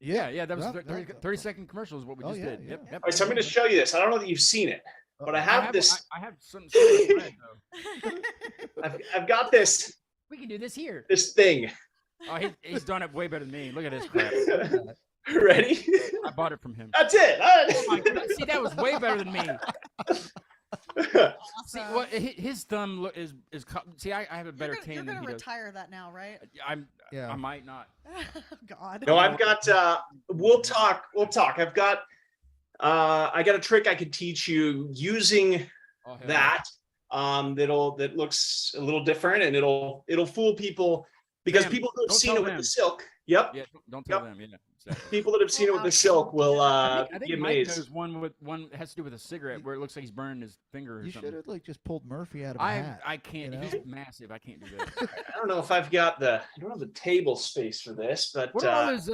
Yeah, that was Yeah, 30-second commercial is what we Oh, just yeah, did. yeah. Yep. All right, so I'm going to show you this. I don't know that you've seen it, but I have this. I have some bread, though. I've got this We can do this here. thing. Oh, he's done it way better than me. Look at this crap. Ready? I bought it from him. That's it. Oh my God. See, that was way better than me. See, Awesome. what his thumb is. See, I have a better You're tan gonna than he does. retire that now, right? Yeah. I might not. God. No, I've got. We'll talk. I've got. I got a trick I could teach you using Oh, hell that. That looks a little different, and it'll fool people because Sam, people who have don't seen tell it with them. the silk. Yep. Yeah, don't tell Yep. them. Yeah. Exactly. People that have seen it with the silk will I be think Mike amazed. knows one that has to do with a cigarette where it looks like he's burning his finger or You should something. have just pulled Murphy out of a hat. I can't. you know? He's massive. I can't do that. I don't know if I've got I don't have the table space for this, but What are all those?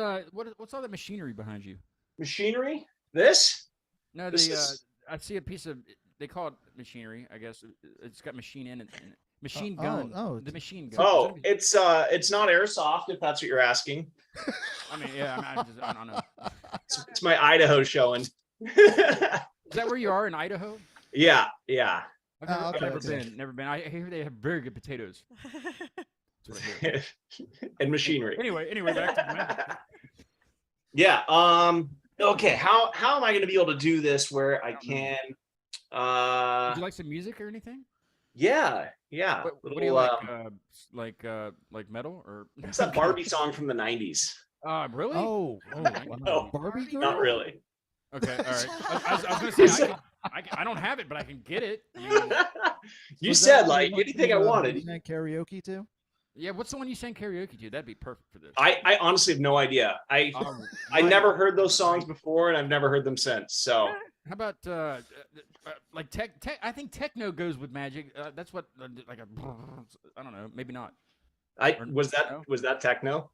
What's all that machinery behind you? machinery. This. No, This is- I see a piece of. They call it machinery. I guess it's got machine in it. Machine oh, gun. oh, The it's- machine gun. Oh, it's not airsoft. If that's what you're asking, I mean, yeah. I don't know. it's my Idaho showing. Is that where you are in Idaho? Yeah. I've never, Oh, okay, never okay. been. Never been. I hear they have very good potatoes. That's what I hear. And machinery. Anyway, back to the magic. Yeah. Okay. How am I going to be able to do this where I don't know. can? Would you like some music or anything? Yeah. What do you like? Like metal or? It's that Barbie song from the '90s. Really? Oh, No. Barbie girl? Not really. Okay, all right. I was gonna say I don't have it, but I can get it. I mean, You Was said that like the one anything I you, wanted. you sang karaoke to? yeah, what's the one you sang karaoke to? That'd be perfect for this. I honestly have no idea. I Mine- never heard those songs before, and I've never heard them since. So How about like tech? I think techno goes with magic. That's what like a. I don't know. Maybe not. was No? that techno?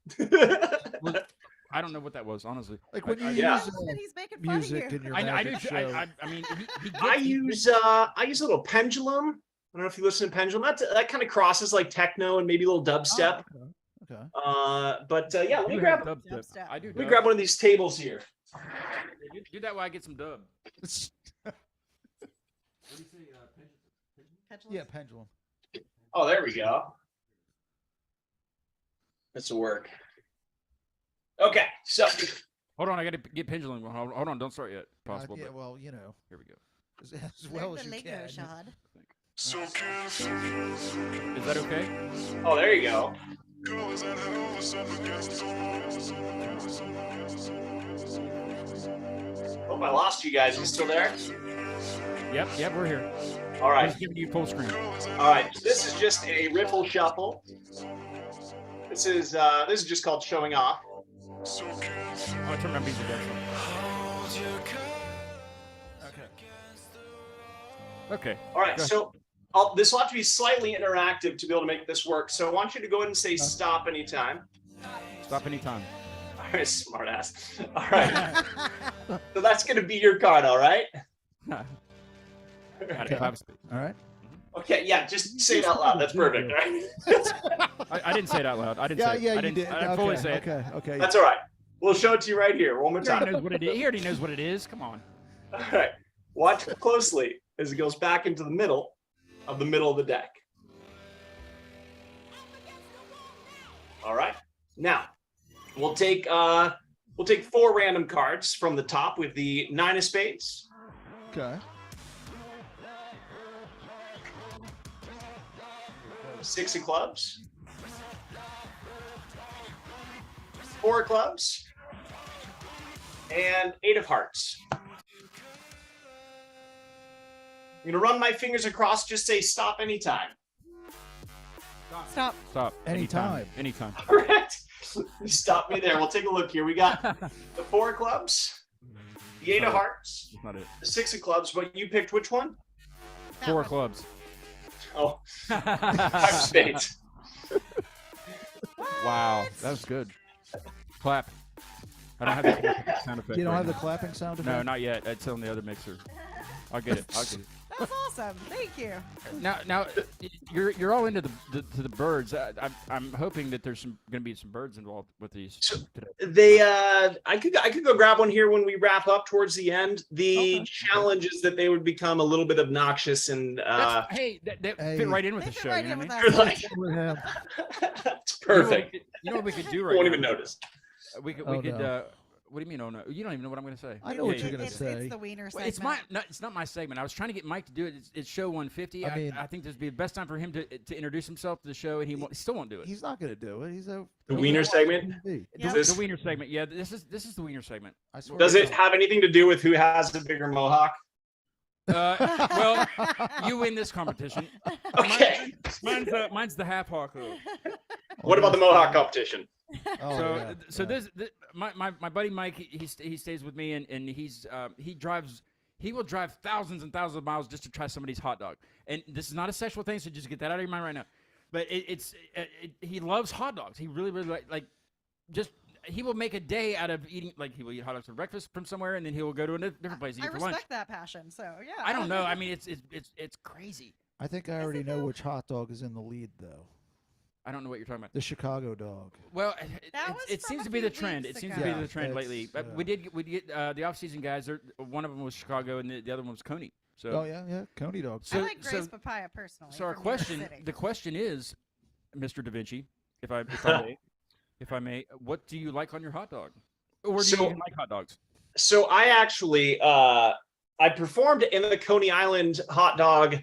I don't know what that was, honestly. Like when you yeah. use He's making fun music of you. in your I magic do. show. I mean, he gets, I he use gets- a little pendulum. I don't know if you listen to pendulum. That kind of crosses like techno and maybe a little dubstep. Oh, okay. But yeah, let me you grab have dubstep. Dubstep. I do. let me dub. grab one of these tables here. Do that while I get some dub. Petulant. Yeah, pendulum. Oh, there we go. This will work. Okay, so Hold on, I got to get pendulum. Hold on, don't start yet. Possible. yeah, but well, you know, here we go. as well as the you Lego can. shot. Is that okay? oh, there you go. Hope I lost you guys. You still there? Yep, we're here. All I'm right. just giving you full screen. All right, this is just a riffle shuffle. This is just called showing off. Oh, turn my music down. Okay. All right, Go so this will have to be slightly interactive to be able to make this work. So I want you to go ahead and say stop anytime. Stop anytime. All right, smart ass. All right, so that's going to be your card. All right. Got it. Okay. If I was- All right. Okay, yeah, just say it out loud. That's perfect. All right. I didn't say it out loud. I didn't Yeah, say it. yeah, I you didn't. did. I didn't fully okay, say it. okay, okay. That's all right. We'll show it to you right here one more He already time. knows what it is. He already knows what it is. Come on. All right. Watch closely as it goes back into the middle of the deck. All right. Now, we'll take 4 random cards from the top with the 9 of spades. Okay. 6 of clubs, 4 of clubs, and 8 of hearts. I'm gonna run my fingers across, just say stop anytime. Stop. Stop. Anytime. Anytime. All right. Stop me there. We'll take a look here. We got the 4 of clubs, the 8 of hearts, That's not it. the 6 of clubs, but you picked which one? 4 clubs. Oh, 5 of spades. Wow, that was good. Clap. I don't have the clapping sound effect. You don't right have the now. clapping sound effect? No, not yet. It's on the other mixer. I'll get it. That's awesome. Thank you. Now, you're all into the birds. I'm hoping that there's going to be some birds involved with these So, today. They, I could go grab one here when we wrap up towards the end. The Okay. challenge is that they would become a little bit obnoxious and Hey, that hey. fit right in with They the fit show. right You know in what I with mean? us. like, With him. it's perfect. You know what we could do You right won't now? even notice. We could. Oh, no. What do you mean? Oh no! You don't even know what I'm going to say. I know what Yeah, you're yeah. gonna It's say. the wiener Well, segment. it's not my segment. I was trying to get Mike to do it. It's show 150. I mean- I think this would be the best time for him to introduce himself to the show, and he still won't do it. He's not gonna do it. He's a The wiener segment? TV. Yeah. This- The wiener segment. Yeah, this is the wiener segment. I swear Does to it God. have anything to do with who has the bigger mohawk? Well, you win this competition. Okay. Mine's the half hawk. What about the mohawk competition? Oh, So yeah, so yeah. my buddy Mike, he stays with me, and he will drive thousands and thousands of miles just to try somebody's hot dog. And this is not a sexual thing, so just get that out of your mind right now. But he loves hot dogs. He really like just. He will make a day out of eating, like he will eat hot dogs for breakfast from somewhere, and then he will go to a different place to I eat for lunch. respect that passion. So yeah. I don't know. I mean, it's crazy. I think I already know which hot dog is in the lead, though. I don't know what you're talking about. The Chicago dog. Well, That was it from seems a to be the few trend. weeks It seems ago. to be Yeah, the trend lately. it's, But we did the off-season guys. One of them was Chicago, and the other one was Coney. So, Oh yeah, Coney dog. I So- like Grace Papaya personally. so our from New York question, City. the question is, Mr. Davinci, if I may, what do you like on your hot dog, or do you So- even like hot dogs? So I actually I performed in the Coney Island hot dog.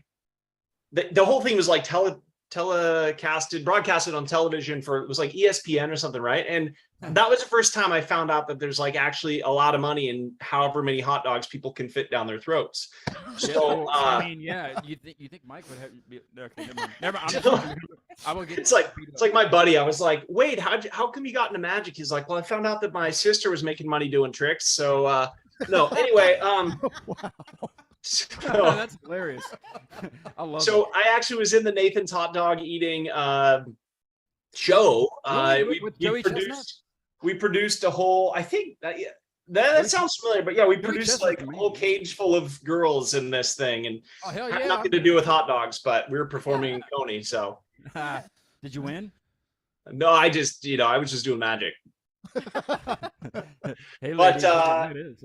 The whole thing was like broadcasted on television for, it was like ESPN or something, right? And that was the first time I found out that there's like actually a lot of money in however many hot dogs people can fit down their throats. So Well, I mean, yeah, you think Mike would have? Okay, never mind. I will get. it's like beat up. my buddy. I was like, wait, how come you got into magic? He's like, well, I found out that my sister was making money doing tricks. So no, anyway, Wow. so, That's hilarious. I love it. so I actually was in the Nathan's hot dog eating show. Really? With Joey We produced a whole. I think that sounds familiar, but yeah, we Joey produced Chestnut's like a whole amazing. cage full of girls in this thing, and Oh hell had yeah! nothing to do with hot dogs, but we were performing in Coney. So Did you win? no, I just I was just doing magic. Hey, But, ladies, look at who it is.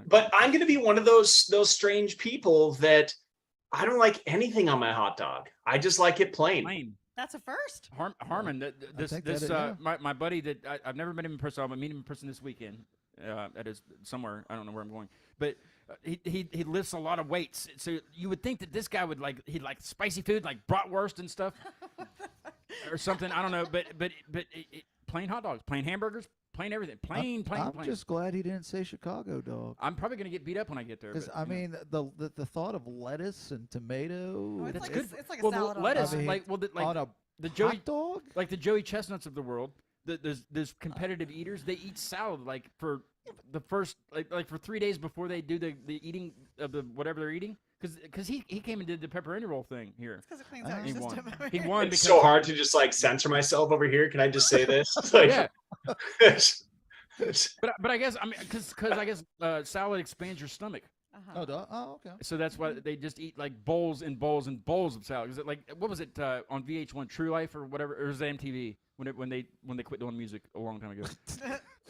But I'm gonna be one of those strange people that I don't like anything on my hot dog. I just like it plain. Plain. That's a first. Harmon, this think that my buddy that I've never met him in person. I'm gonna meet him in person this weekend. That is somewhere, I don't know where I'm going, but he lifts a lot of weights. So you would think that this guy would he'd like spicy food, like bratwurst and stuff, or something. I don't know, but plain hot dogs, plain hamburgers, plain everything, plain. I'm just glad he didn't say Chicago dog. I'm probably gonna get beat up when I get there. Because but, I you know. mean, the thought of lettuce and tomato Oh, it's That's like good. It's like a well, salad. the on lettuce, a I dog. mean, like on a the Joey, hot dog. like the Joey Chestnuts of the world. There's competitive eaters. They eat salad like for the first like for 3 days before they do the eating of the whatever they're eating. Because he came and did the pepperoni roll thing here. It's because it cleans out He your won. system. He won It's because so hard to just like censor myself over here. Can I just say this? It's like, Yeah, it's- but I guess I mean because I guess salad expands your stomach. Uh-huh. Oh, dog. Oh, okay. So that's why they just eat like bowls and bowls and bowls of salad. Is it like what was it on VH1 True Life or whatever? Or was it MTV when they quit doing music a long time ago?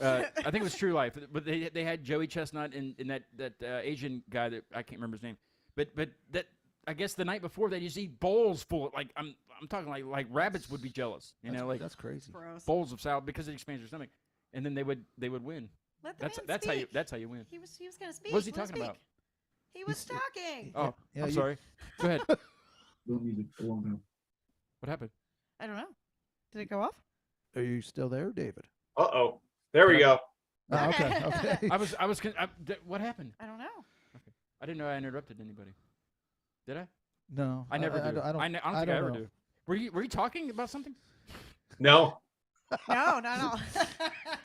I think it was True Life, but they had Joey Chestnut and that Asian guy that I can't remember his name. But that I guess the night before they just eat bowls full of, like I'm talking like rabbits would be jealous, That's crazy. Gross. bowls of salad because it expands your stomach, and then they would win. Let the man That's speak. how you win. He was gonna speak. What was he Let him talking about? speak. He was talking. Oh, Yeah, I'm you- sorry. Go ahead. Doing music a long time. What happened? I don't know. Did it go off? Are you still there, David? Uh-oh. There we go. Oh, okay. Okay. What happened? I don't know. I didn't know I interrupted anybody. Did I? No, I never do. I don't. I don't think I ever do. Were you talking about something? No. No, not at all.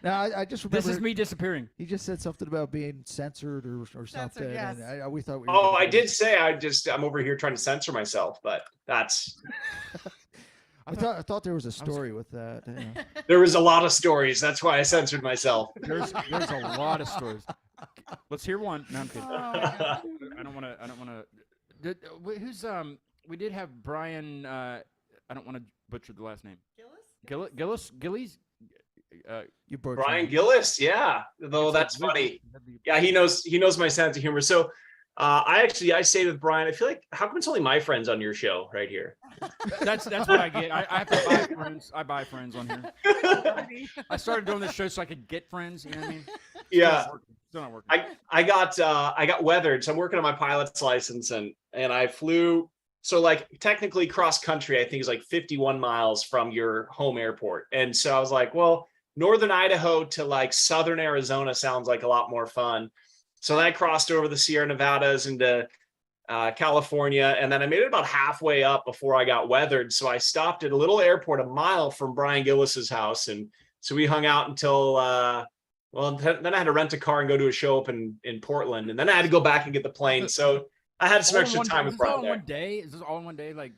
No, I just remember. This is me disappearing. He just said something about being censored or something. yes. And we thought we were Oh, gonna I do- did say I'm over here trying to censor myself, but that's I thought there was a story with that. Yeah. there was a lot of stories. That's why I censored myself. There's a lot of stories. Let's hear one. No, I'm kidding. Oh, my God. I don't want to. Who's We did have Brian. I don't want to butcher the last name. Gillis. You broke Brian your- Gillis, yeah. Though that's funny. Yeah, he knows my sense of humor. So I stayed with Brian. I feel like how come it's only my friends on your show right here? That's what I get. I have to buy friends. I buy friends on here. I started doing this show so I could get friends. You know what I mean? Yeah. Still not working. I got weathered. So I'm working on my pilot's license and I flew. So like technically cross country, I think is like 51 miles from your home airport. And so I was like, well, Northern Idaho to like Southern Arizona sounds like a lot more fun. So then I crossed over the Sierra Nevadas into California. And then I made it about halfway up before I got weathered. So I stopped at a little airport a mile from Brian Gillis's house. And so we hung out until, then I had to rent a car and go to a show up in Portland. And then I had to go back and get the plane. So I had some extra time with Brian there. One day? Is this all in one day? Like,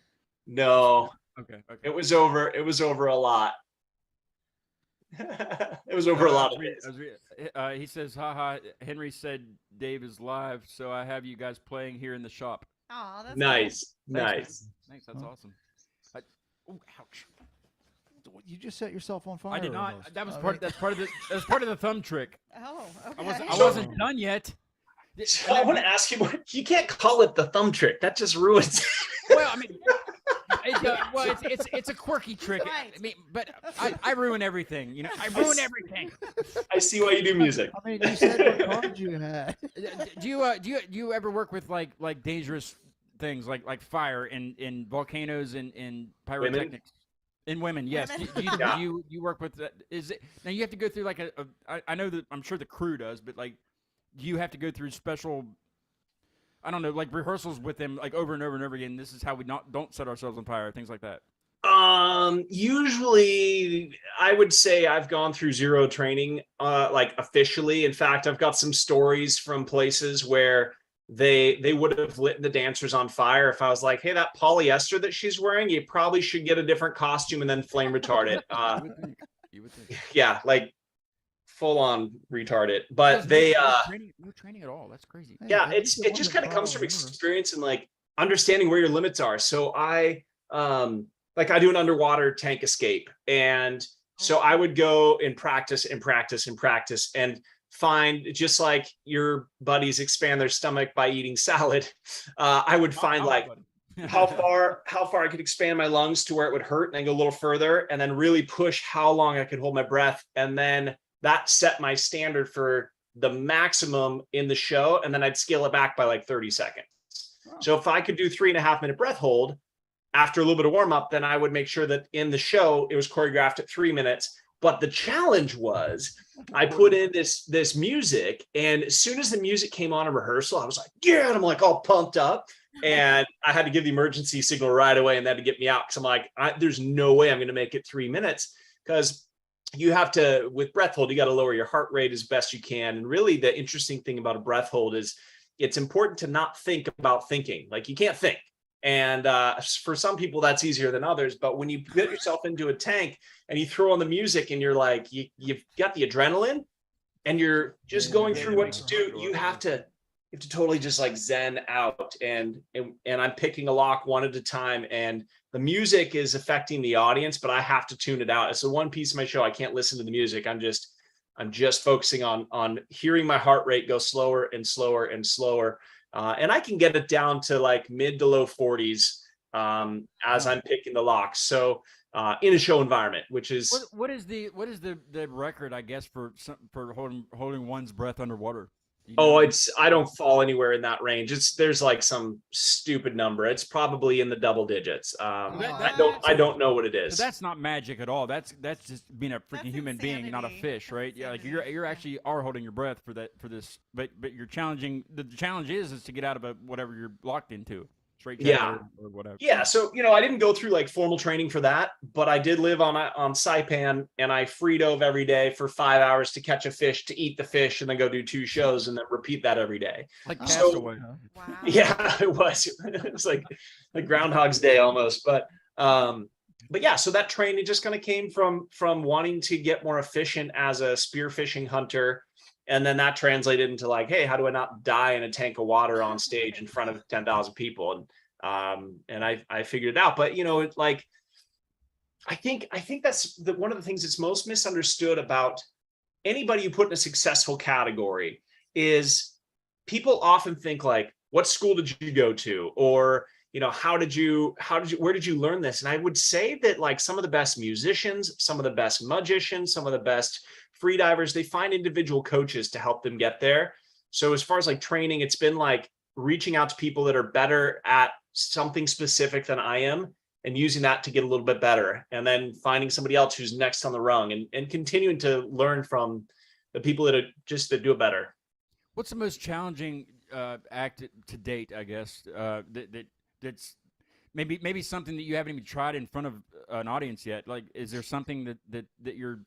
no, okay. it was over a lot. It was over a lot of days. He says, haha, Henry said Dave is live, so I have you guys playing here in the shop. Oh, that's Nice. Thanks, that's awesome. Ouch. You just set yourself on fire. I did not. almost. That was I part. mean- That's part of the thumb trick. Cool. Oh, okay. I wasn't done yet. So I want to ask you, you can't call it the thumb trick. That just ruins it. Well, I mean, it's a quirky trick. Right. I mean, but I ruin everything. You know, I ruin everything. I see why you do music. I mean, you said what cards you had. Do you ever work with like dangerous things like fire in volcanoes and pyrotechnics? In women, yes. Women. Do you work with that? Is it now? You have to go through like I know that I'm sure the crew does, but like, do you have to go through special? I don't know, like rehearsals with them, like over and over and over again. This is how we don't set ourselves on fire, things like that. Usually I would say I've gone through zero training, like officially. In fact, I've got some stories from places where they would have lit the dancers on fire if I was like, hey, that polyester that she's wearing, you probably should get a different costume and then flame retard it. You would think. Yeah, like full on retard it. But they no training at all. That's crazy. yeah, Hey, at least it just kind of comes from experience and like understanding where your limits are. So I do an underwater tank escape, and so I would go and practice and find, just like your buddies expand their stomach by eating salad, I would find like how far I could expand my lungs to where it would hurt and then go a little further and then really push how long I could hold my breath. And then that set my standard for the maximum in the show. And then I'd scale it back by like 30 seconds. So if I could do 3.5 minute breath hold after a little bit of warm up, then I would make sure that in the show, it was choreographed at 3 minutes. But the challenge was I put in this music, and as soon as the music came on in rehearsal, I was like, yeah, and I'm like all pumped up. And I had to give the emergency signal right away, and that to get me out. Cause I'm like, there's no way I'm going to make it 3 minutes, because you have to, with breath hold, you got to lower your heart rate as best you can. And really the interesting thing about a breath hold is it's important to not think about thinking. Like you can't think. And for some people that's easier than others. But when you put yourself into a tank and you throw on the music and you're like, you've got the adrenaline and you're just going through what to do, you have to totally just like zen out. And I'm picking a lock one at a time, and the music is affecting the audience, but I have to tune it out. It's the one piece of my show I can't listen to the music. I'm just focusing on hearing my heart rate go slower and slower and slower. And I can get it down to like mid to low 40s as I'm picking the locks. So in a show environment, which is what is the record, I guess, for holding one's breath underwater? You Oh, know? I don't fall anywhere in that range. There's like some stupid number. It's probably in the double digits. So I don't know what it so is. that's not magic at all. That's just being a freaking That's human being, not a insanity. fish, right? That's Yeah, like insanity. you're Yeah. actually are holding your breath for this, but you're challenging. The challenge is to get out of whatever you're locked into, straight jacket Yeah. or whatever. Yeah, so I didn't go through like formal training for that, but I did live on Saipan, and I free dove every day for 5 hours to catch a fish, to eat the fish, and then go do 2 shows, and then repeat that every day. Like Oh, So Castaway. Wow. yeah, it was. It was like Groundhog's Day almost, but yeah. So that training just kind of came from wanting to get more efficient as a spearfishing hunter, and then that translated into like, hey, how do I not die in a tank of water on stage in front of 10,000 people? And I figured it out. But it's like, I think that's one of the things that's most misunderstood about anybody you put in a successful category is people often think like, what school did you go to? Or, where did you learn this? And I would say that like some of the best musicians, some of the best magicians, some of the best free divers, they find individual coaches to help them get there. So as far as like training, it's been like reaching out to people that are better at something specific than I am, and using that to get a little bit better, and then finding somebody else who's next on the rung, and continuing to learn from the people that do it better. What's the most challenging act to date? I guess that's maybe something that you haven't even tried in front of an audience yet. Like, is there something that you're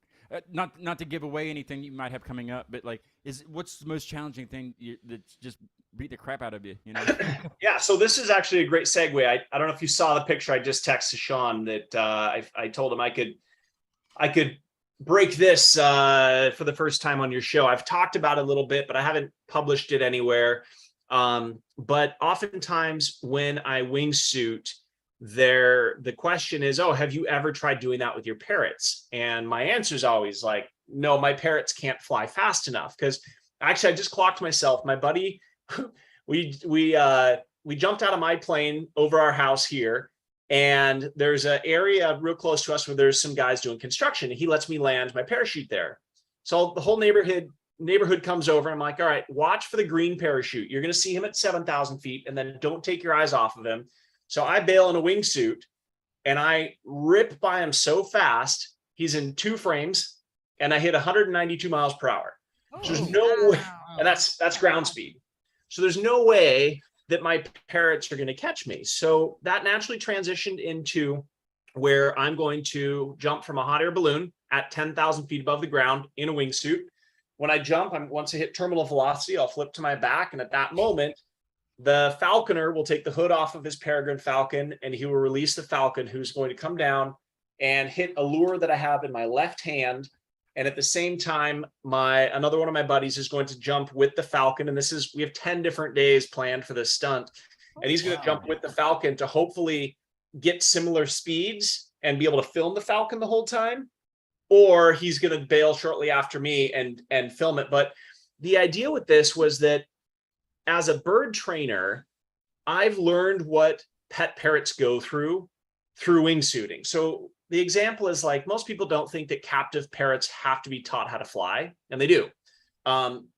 not to give away anything you might have coming up, but like, what's the most challenging thing that's just beat the crap out of you? Yeah. So this is actually a great segue. I don't know if you saw the picture I just texted Sean that I told him I could break this for the first time on your show. I've talked about it a little bit, but I haven't published it anywhere. But oftentimes when I wingsuit, the question is, oh, have you ever tried doing that with your parrots? And my answer is always like, no, my parrots can't fly fast enough. Because actually, I just clocked myself. My buddy, we jumped out of my plane over our house here, and there's an area real close to us where there's some guys doing construction, and he lets me land my parachute there. So the whole neighborhood comes over. I'm like, all right, watch for the green parachute. You're going to see him at 7,000 feet, and then don't take your eyes off of him. So I bail in a wingsuit, and I rip by him so fast. He's in 2 frames, and I hit 192 miles per hour. So there's no way, and that's ground speed. So there's no way that my parrots are going to catch me. So that naturally transitioned into where I'm going to jump from a hot air balloon at 10,000 feet above the ground in a wingsuit. When I jump, once I hit terminal velocity, I'll flip to my back. And at that moment, the falconer will take the hood off of his peregrine falcon, and he will release the falcon, who's going to come down and hit a lure that I have in my left hand. And at the same time, another one of my buddies is going to jump with the falcon. And we have 10 different days planned for this stunt. And he's going to jump with the falcon to hopefully get similar speeds and be able to film the falcon the whole time. Or he's going to bail shortly after me and film it. But the idea with this was that as a bird trainer, I've learned what pet parrots go through wingsuiting. So the example is like, most people don't think that captive parrots have to be taught how to fly, and they do.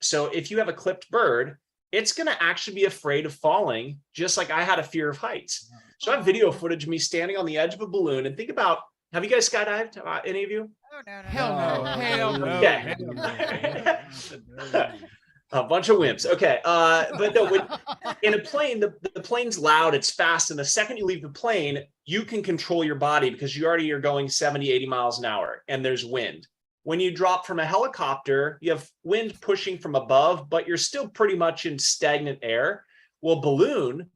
So if you have a clipped bird, it's going to actually be afraid of falling, just like I had a fear of heights. So I have video footage of me standing on the edge of a balloon, and think about, have you guys skydived? Any of you? Oh, no. Hell no. Okay. A bunch of wimps. Okay. But no, in a plane, the plane's loud, it's fast. And the second you leave the plane, you can control your body because you already are going 70, 80 miles an hour, and there's wind. When you drop from a helicopter, you have wind pushing from above, but you're still pretty much in stagnant air. Well, balloon,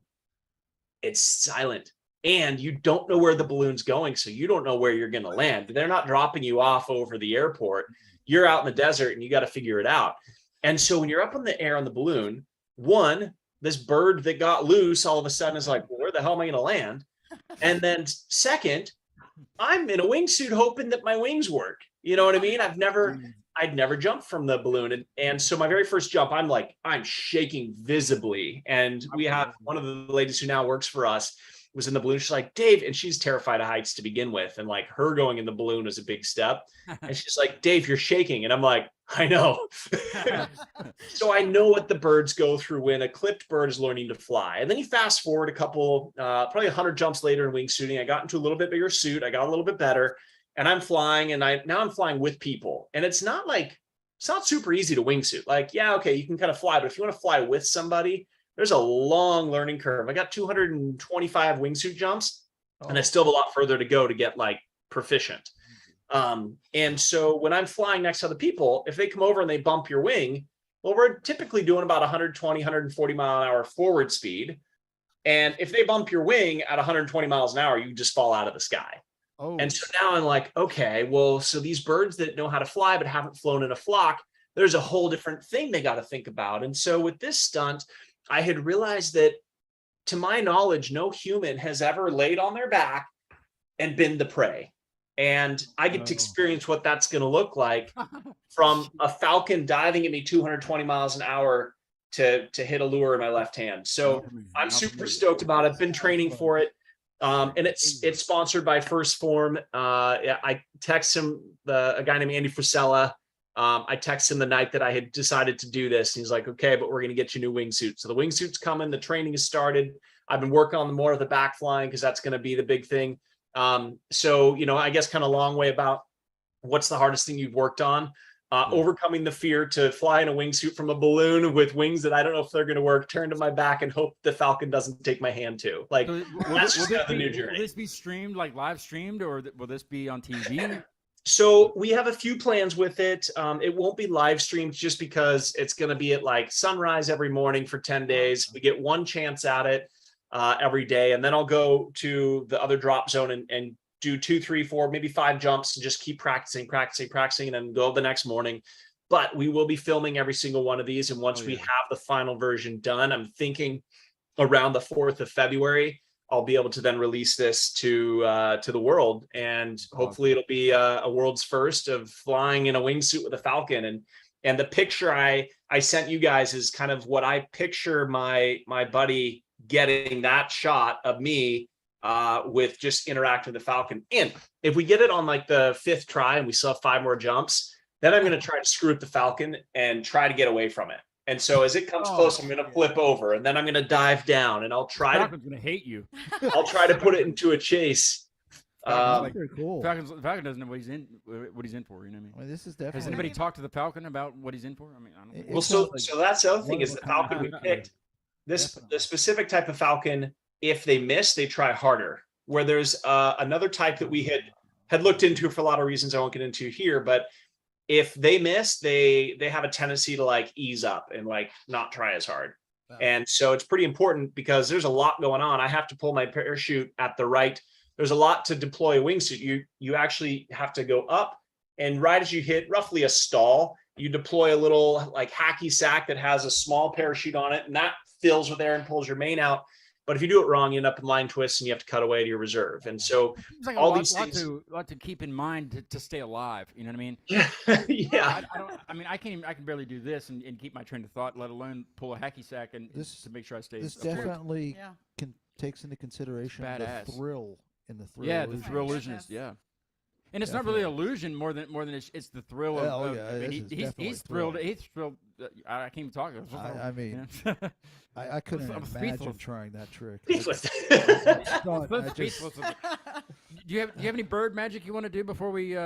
it's silent, and you don't know where the balloon's going. So you don't know where you're going to land. They're not dropping you off over the airport. You're out in the desert, and you got to figure it out. And so when you're up in the air on the balloon, this bird that got loose all of a sudden is like, well, where the hell am I going to land? And then second, I'm in a wingsuit hoping that my wings work. You know what I mean? I'd never jumped from the balloon. And so my very first jump, I'm shaking visibly. And we have one of the ladies who now works for us. was in the balloon. She's like, Dave, and she's terrified of heights to begin with. And like her going in the balloon is a big step. And she's like, Dave, you're shaking. And I'm like, I know. So I know what the birds go through when a clipped bird is learning to fly. And then you fast forward a couple, probably 100 jumps later in wingsuiting. I got into a little bit bigger suit. I got a little bit better. And I'm flying, and now I'm flying with people. And it's not super easy to wingsuit. Like, yeah, okay, you can kind of fly, but if you want to fly with somebody, there's a long learning curve. I got 225 wingsuit jumps, and I still have a lot further to go to get like proficient. And so when I'm flying next to other people, if they come over and they bump your wing, well, we're typically doing about 120, 140 mile an hour forward speed. And if they bump your wing at 120 miles an hour, you just fall out of the sky. Oh. And so now I'm like, okay, well, so these birds that know how to fly but haven't flown in a flock, there's a whole different thing they got to think about. And so with this stunt, I had realized that, to my knowledge, no human has ever laid on their back and been the prey. And I get to experience what that's going to look like from a falcon diving at me 220 miles an hour to hit a lure in my left hand. So I'm super stoked about it. I've been training for it. And it's sponsored by First Form. I text him, a guy named Andy Frisella. I text him the night that I had decided to do this. And he's like, okay, but we're going to get you new wingsuits. So the wingsuit's coming. The training has started. I've been working on more of the back flying because that's going to be the big thing. So, I guess kind of long way about what's the hardest thing you've worked on. Overcoming the fear to fly in a wingsuit from a balloon with wings that I don't know if they're going to work, turn to my back and hope the falcon doesn't take my hand too. Like, So that's just the new will journey. this be streamed, like live streamed, or will this be on TV? So we have a few plans with it. It won't be live streamed just because it's going to be at like sunrise every morning for 10 days. We get one chance at it every day. And then I'll go to the other drop zone and do 2, 3, 4, maybe 5 jumps and just keep practicing, and then go the next morning. But we will be filming every single one of these. And once we have the final version done, I'm thinking around the 4th of February, I'll be able to then release this to the world. And hopefully it'll be a world's first of flying in a wingsuit with a falcon. And the picture I sent you guys is kind of what I picture my buddy getting, that shot of me with just interacting with the falcon. And if we get it on like the 5th try and we still have 5 more jumps, then I'm going to try to screw up the falcon and try to get away from it. And so as it comes close, I'm going to flip over, and then I'm going to dive down, and I'll try to. Falcon's going to hate you. I'll try to put it into a chase. Very cool. Falcon doesn't know what he's in for. You know what I mean? Well, this is definitely. Has anybody talked to the falcon about what he's in for? I mean, I don't think. Well, so that's the other thing is the falcon we picked. The specific type of falcon, if they miss, they try harder. Where there's another type that we had looked into for a lot of reasons I won't get into here, but if they miss, they have a tendency to like ease up and like not try as hard. Wow. And so it's pretty important because there's a lot going on. I have to pull my parachute at the right. There's a lot to deploy a wingsuit. You actually have to go up, and right as you hit roughly a stall, you deploy a little like hacky sack that has a small parachute on it, and that fills with air and pulls your main out. But if you do it wrong, you end up in line twists and you have to cut away to your reserve. And so like all these things lot to keep in mind to stay alive. You know what I mean? Yeah. I can barely do this and keep my train of thought, let alone pull a hacky sack and to make sure I stay. This definitely takes into consideration the thrill in the thrill. Yeah, the thrill illusionist. Yeah. And it's not really illusion more than it's the thrill of. He's thrilled. He's thrilled. I can't even talk. I mean, I couldn't imagine trying that trick. Do you have any bird magic you want to do before we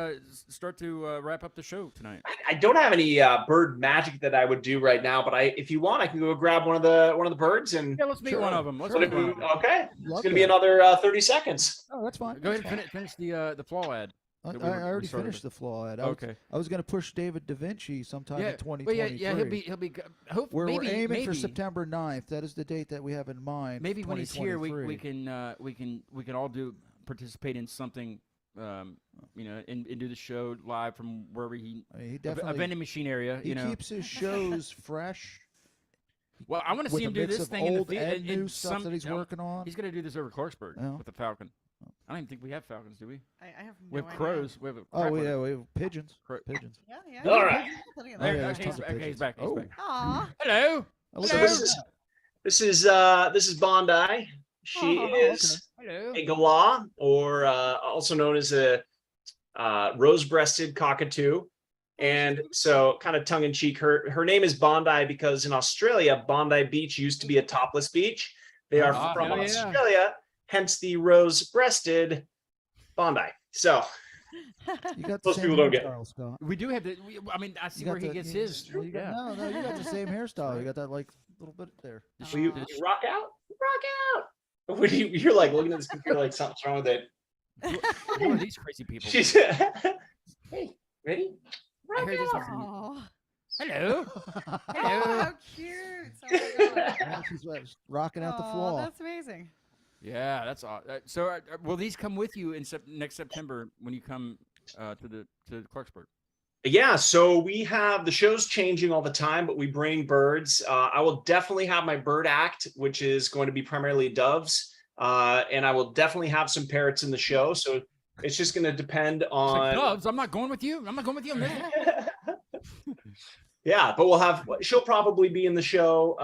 start to wrap up the show tonight? I don't have any bird magic that I would do right now, but if you want, I can go grab one of the birds and let's meet one of them. Okay, it's gonna be another 30 seconds. Oh, that's fine. Go ahead and finish the flaw ad. I already finished the flaw ad. I was going to push David Davinci sometime in 2023. He'll be. We're aiming for September 9th. That is the date that we have in mind. Maybe when he's here, we can all participate in something, and do the show live from wherever he definitely a vending machine area. He keeps his shows fresh. Well, I want to see him do this thing in the new stuff that he's working on. He's going to do this over Clarksburg with the falcon. I don't even think we have falcons, do we? I have no We have crows. We have we have pigeons. Pigeons. Yeah. All right. Okay, he's back. Aw. Hello. So this is Bondi. She is Hello. a galah, or also known as a rose-breasted cockatoo. And so, kind of tongue-in-cheek, her name is Bondi because in Australia, Bondi Beach used to be a topless beach. They are Oh, from hell yeah. Australia, hence the rose-breasted Bondi. So You got the most same people don't get it. hairstyle, Scott. We do have the. I mean, I see You got where he the- gets you- his. you got- Yeah. No, you got the same hairstyle. You got that like little bit there. Will you rock out? Rock out. What do you, you're like looking at this computer like something's wrong with it. Who are these crazy people? She's hey, ready? I Rock heard this. out. Oh, Hello. oh, Hello. how cute! Oh my God. Now she's rocking out the Aw, flaw. That's amazing. Yeah, that's all. So, will these come with you in next September when you come to Clarksburg? Yeah, so we have the show's changing all the time, but we bring birds. I will definitely have my bird act, which is going to be primarily doves, and I will definitely have some parrots in the show. So it's just going to depend It's like, on. Doves, I'm not going with you. I'm not going with you on this. Yeah, but we'll have. She'll probably be in the show,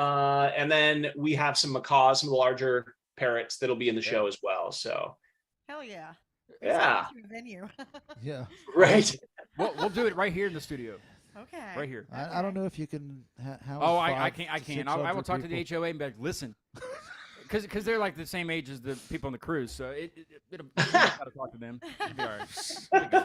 and then we have some macaws, some of the larger parrots that'll be in the show as well. So Hell yeah. yeah, To a venue. Yeah. right. We'll do it right here in the studio, Okay. right here. I don't know if you can. House Oh, I 5 can. to I can. 600 I will talk to the people. HOA and be like, listen, because they're like the same age as the people on the cruise, so it'll gotta talk to them. It'll be all right. It'll be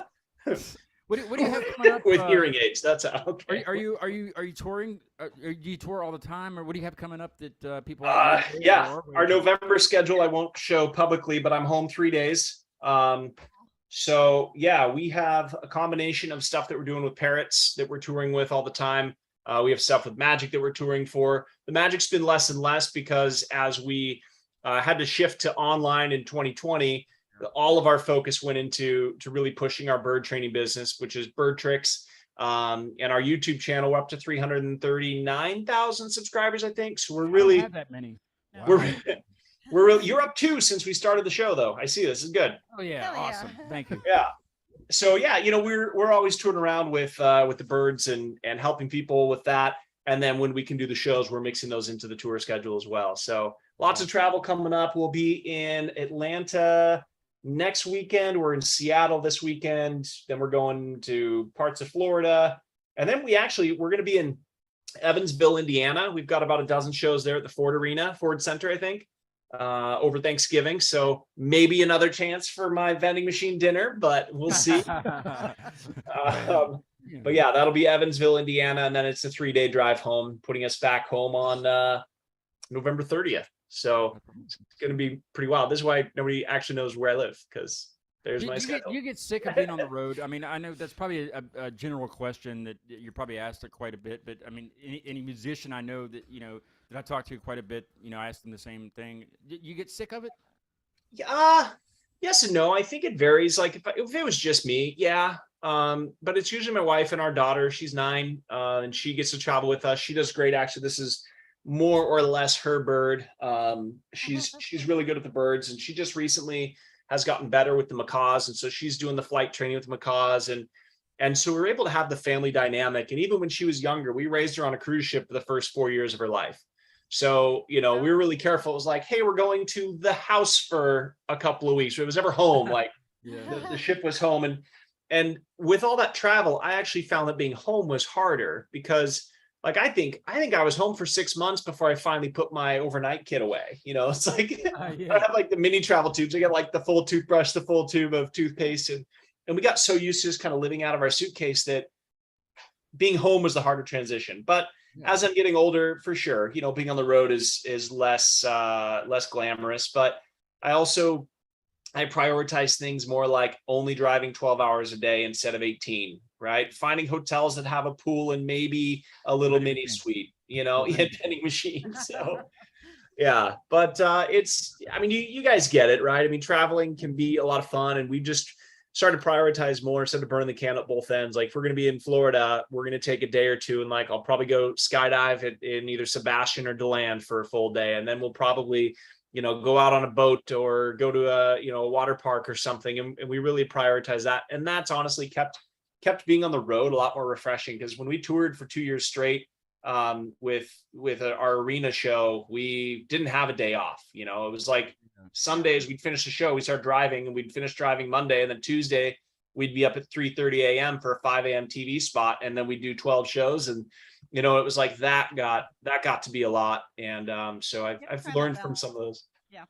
good. What do you have coming up? With hearing aids, that's how. Okay. Are you touring? Do you tour all the time, or what do you have coming up that people? Yeah, our November schedule I won't show publicly, but I'm home 3 days. So yeah, we have a combination of stuff that we're doing with parrots that we're touring with all the time. We have stuff with Magic that we're touring for. The Magic's been less and less because as we had to shift to online in 2020, all of our focus went into really pushing our bird training business, which is Bird Tricks. And our YouTube channel, we're up to 339,000 subscribers, I think. So we're I don't really, have that many. we're really, you're up 2 since we started the show, though. I see this is good. Oh yeah, Hell yeah. awesome. Thank you. Yeah. So yeah, we're always touring around with the birds and helping people with that. And then when we can do the shows, we're mixing those into the tour schedule as well. So lots of travel coming up. We'll be in Atlanta next weekend. We're in Seattle this weekend. Then we're going to parts of Florida. And then we're going to be in Evansville, Indiana. We've got about a dozen shows there at the Ford Center, I think, over Thanksgiving. So maybe another chance for my vending machine dinner, but we'll see. But yeah, that'll be Evansville, Indiana. And then it's a 3-day drive home, putting us back home on November 30th. So it's going to be pretty wild. This is why nobody actually knows where I live, because there's my schedule. You get sick of being on the road. I mean, I know that's probably a general question that you're probably asked it quite a bit, but I mean, any musician I know that, that I talk to quite a bit, I ask them the same thing. You get sick of it? Yeah, yes and no. I think it varies. Like if it was just me, yeah. But it's usually my wife and our daughter. She's 9, and she gets to travel with us. She does great. Actually, this is more or less her bird. She's really good at the birds, and she just recently has gotten better with the macaws, and so she's doing the flight training with the macaws, and so we're able to have the family dynamic. And even when she was younger, we raised her on a cruise ship for the first 4 years of her life. So we were really careful. It was like, hey, we're going to the house for a couple of weeks. It was ever home, like the ship was home, and with all that travel, I actually found that being home was harder because. Like I think I was home for 6 months before I finally put my overnight kit away. It's like I have like the mini travel tubes. I get like the full toothbrush, the full tube of toothpaste, and we got so used to just kind of living out of our suitcase that being home was the harder transition. But as I'm getting older, for sure, being on the road is less glamorous. But I prioritize things more like only driving 12 hours a day instead of 18. Right. Finding hotels that have a pool and maybe a little mini suite, vending machine. So, yeah, but you guys get it, right? I mean, traveling can be a lot of fun, and we just started to prioritize more instead of burning the can at both ends. Like if we're going to be in Florida, we're going to take a day or two, and like, I'll probably go skydive in either Sebastian or DeLand for a full day. And then we'll probably, go out on a boat or go to a water park or something. And we really prioritize that. And that's honestly kept being on the road a lot more refreshing, because when we toured for 2 years straight, with our arena show, we didn't have a day off. You know, it was like some days we'd finish the show, we'd start driving, and we'd finish driving Monday, and then Tuesday we'd be up at 3:30 a.m. for a 5 a.m. TV spot, and then we'd do 12 shows. And you know, it was like that got to be a lot. And so I've learned from some of those. Yeah.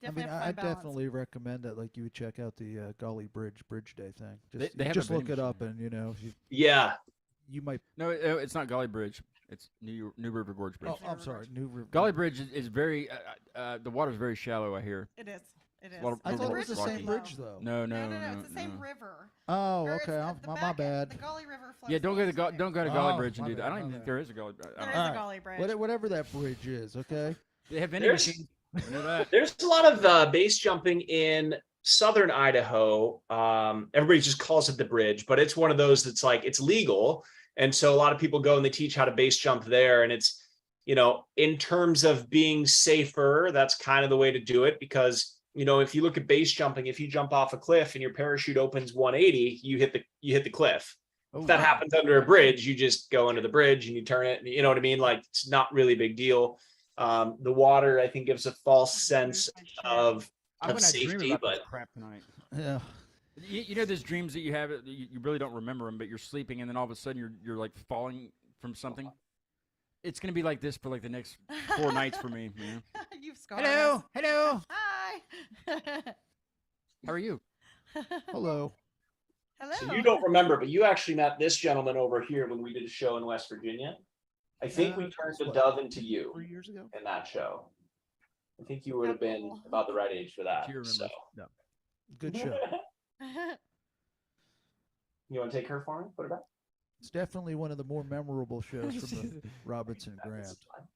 I mean, I definitely recommend that. Like, you would check out the Golly Bridge Day thing. Just, They have just a look it vending up, machine. and you know, if Yeah. you might. No, it's not Golly Bridge. It's New River Gorge Bridge. Oh, I'm sorry, New River. Golly Bridge is very. The water's very shallow. I hear. It is. It is. Well, I The thought it bridge was the is same low. bridge, though. No. It's the same river. Oh, Or it's okay. the My back- bad. The Golly River flows. Yeah, don't go to into there. don't go to Golly Oh, Bridge and my do that. bad, I don't even my think bad. there is a Golly. There I is don't a know. Golly Bridge. Whatever that bridge is, okay. They have vending There's- machines. I know that. There's a lot of base jumping in southern Idaho. Everybody just calls it the bridge, but it's one of those that's like, it's legal. And so a lot of people go and they teach how to base jump there. And it's, you know, in terms of being safer, that's kind of the way to do it, because, you know, if you look at base jumping, if you jump off a cliff and your parachute opens 180, you hit the cliff. Oh, If that happens under a bridge, you just go under the bridge and you turn it, and you know what I mean? Like, it's not really a big deal. The water, I think, gives a false sense of I'm gonna dream safety, about but this crap tonight. Yeah. You know those dreams that you have, you really don't remember them, but you're sleeping and then all of a sudden you're like falling from something. It's gonna be like this for like the next 4 nights for me, man. You've scarred Hello. us. Hi. How are you? Hello. Hello. so you don't remember, but you actually met this gentleman over here when we did a show in West Virginia. I think we turned the what, dove into you 3 years ago. in that show. I think you would have been cool. about the right age for that. Do you remember? So No. Good show. you want to take her for me? Put her back. It's definitely one of the more memorable shows from the Robinson This Grant. is fine.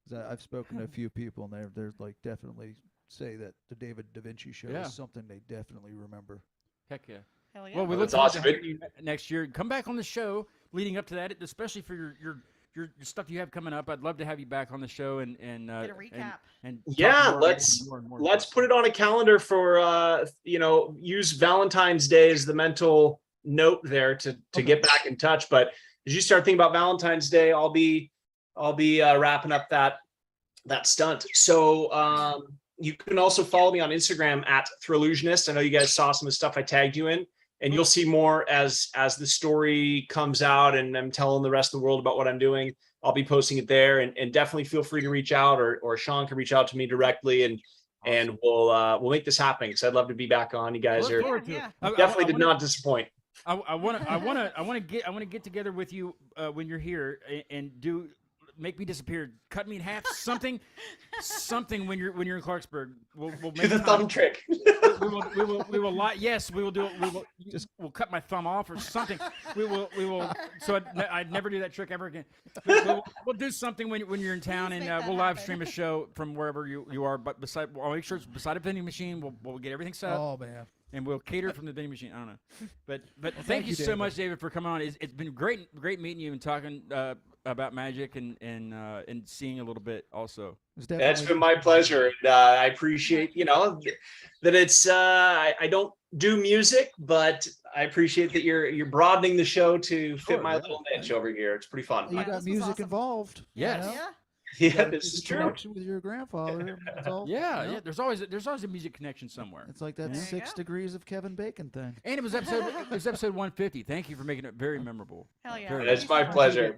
'Cause I've spoken to a few people, and they're like definitely say that the David Davinci show Yeah. is something they definitely remember. Heck yeah. Hell yeah. Well, we Well, look that's forward awesome. to having you next year. Come back on the show leading up to that, especially for your stuff you have coming up. I'd love to have you back on the show and Get a recap. and Yeah, talk more let's- and more and more Let's stuff. put it on a calendar for you know, use Valentine's Day as the mental note there to get back in touch. But as you start thinking about Valentine's Day, I'll be wrapping up that stunt. So you can also follow me on Instagram at Thrillusionist. I know you guys saw some of the stuff I tagged you in, and you'll see more as the story comes out and I'm telling the rest of the world about what I'm doing. I'll be posting it there, and definitely feel free to reach out, or Sean can reach out to me directly, and we'll make this happen, because I'd love to be back on. You guys Look are forward to it. Yeah. definitely did not disappoint. I want to get together with you when you're here and make me disappear, cut me in half, something when you're in Clarksburg. We'll Do make the time. thumb trick. we will yes, we will do it. We'll cut my thumb off or something. We will. So I'd never do that trick ever again. We'll do something when you're in town, Please and make that we'll live happen. stream a show from wherever you are. But I'll make sure it's beside a vending machine. We'll get everything set up. Oh man. And we'll cater from the vending machine. I don't know, but thank thank you you, so David. much, David, for coming on. It's been great meeting you and talking about magic and seeing a little bit also. It's That's definitely- been my pleasure, and I appreciate, you know, that it's I don't do music, but I appreciate that you're broadening the show to fit Sure, my yeah. little niche over here. It's pretty fun. You This got was music awesome. involved. you Yes. know? Yeah. You Yeah, got a this is true. connection with your grandfather. It's all, Yeah, you know? yeah. There's always a music connection somewhere. It's like that There you 6 go. degrees of Kevin Bacon thing. And it was episode 150. Thank you for making it very memorable. Hell yeah. Very It's my pleasure.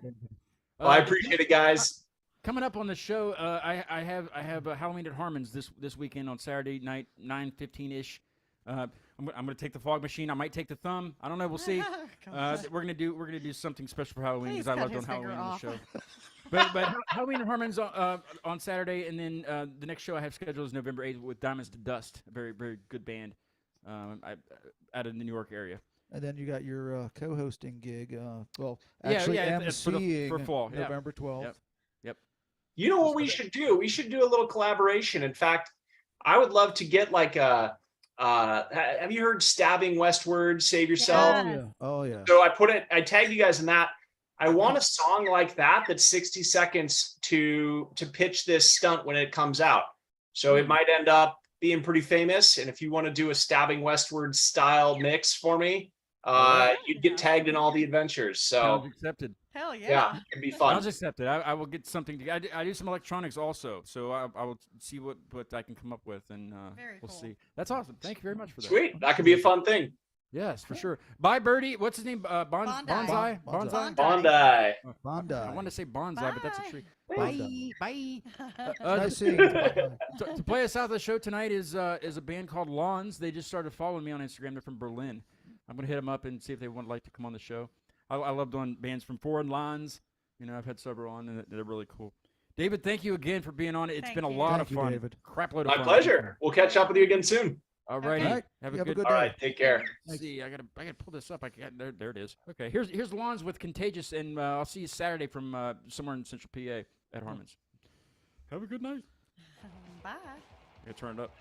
Well, I appreciate it, guys. Coming up on the show, I have Halloween at Harmon's this weekend on Saturday night, 9:15 ish. I'm gonna take the fog machine. I might take the thumb. I don't know. We'll see. Come on. We're gonna do something special for Halloween Please because I cut loved on his finger Halloween on the off. show. But Halloween at Harmon's on Saturday, and then the next show I have scheduled is November 8th with Diamonds to Dust, a very very good band, out of the New York area. And then you got your co-hosting gig. Well, Yeah, actually yeah, it's for emceeing fall, yeah. November 12th. Yep. You know what we should do? We should do a little collaboration. In fact, I would love to get like a. Have you heard "Stabbing Westward, Save Yourself"? Oh Yeah. yeah. Oh yeah. So I tagged you guys in that. I want a song like that that's 60 seconds to pitch this stunt when it comes out. So it might end up being pretty famous. And if you want to do a Stabbing Westward style mix for me, you'd get tagged in all the adventures. Sounds So Oh. accepted. Hell yeah. yeah, it'd be fun. Sounds accepted. I will get something. I do some electronics also, so I will see what I can come up with, and Very we'll cool. see. That's awesome. Thank you very much for that. Sweet. That could be a fun thing. Yes, for sure. Bye, Birdie. What's his name? Bondi. Bonsai. Bondi. Bonsai. Bondi. Bondi. I want to say bonsai, but that's a Bye. tree. Bondi. Bye. Nice seeing you. To play us out of the show tonight is a band called Lawns. They just started following me on Instagram. They're from Berlin. I'm gonna hit them up and see if they would like to come on the show. I love doing bands from foreign lands. You know, I've had several on, and they're really cool. David, thank you again for being on. It's Thank been a you. lot Thank of you, fun. David. Crap load of My fun. pleasure. We'll catch up with you again soon. All righty. Okay. All right. Have You a good All right. Take care. Let's see, I gotta pull this up. There it is. Okay, here's Lawns with Contagious, and I'll see you Saturday from somewhere in Central PA at Harmon's. Have a good night. Bye. I gotta turn it up.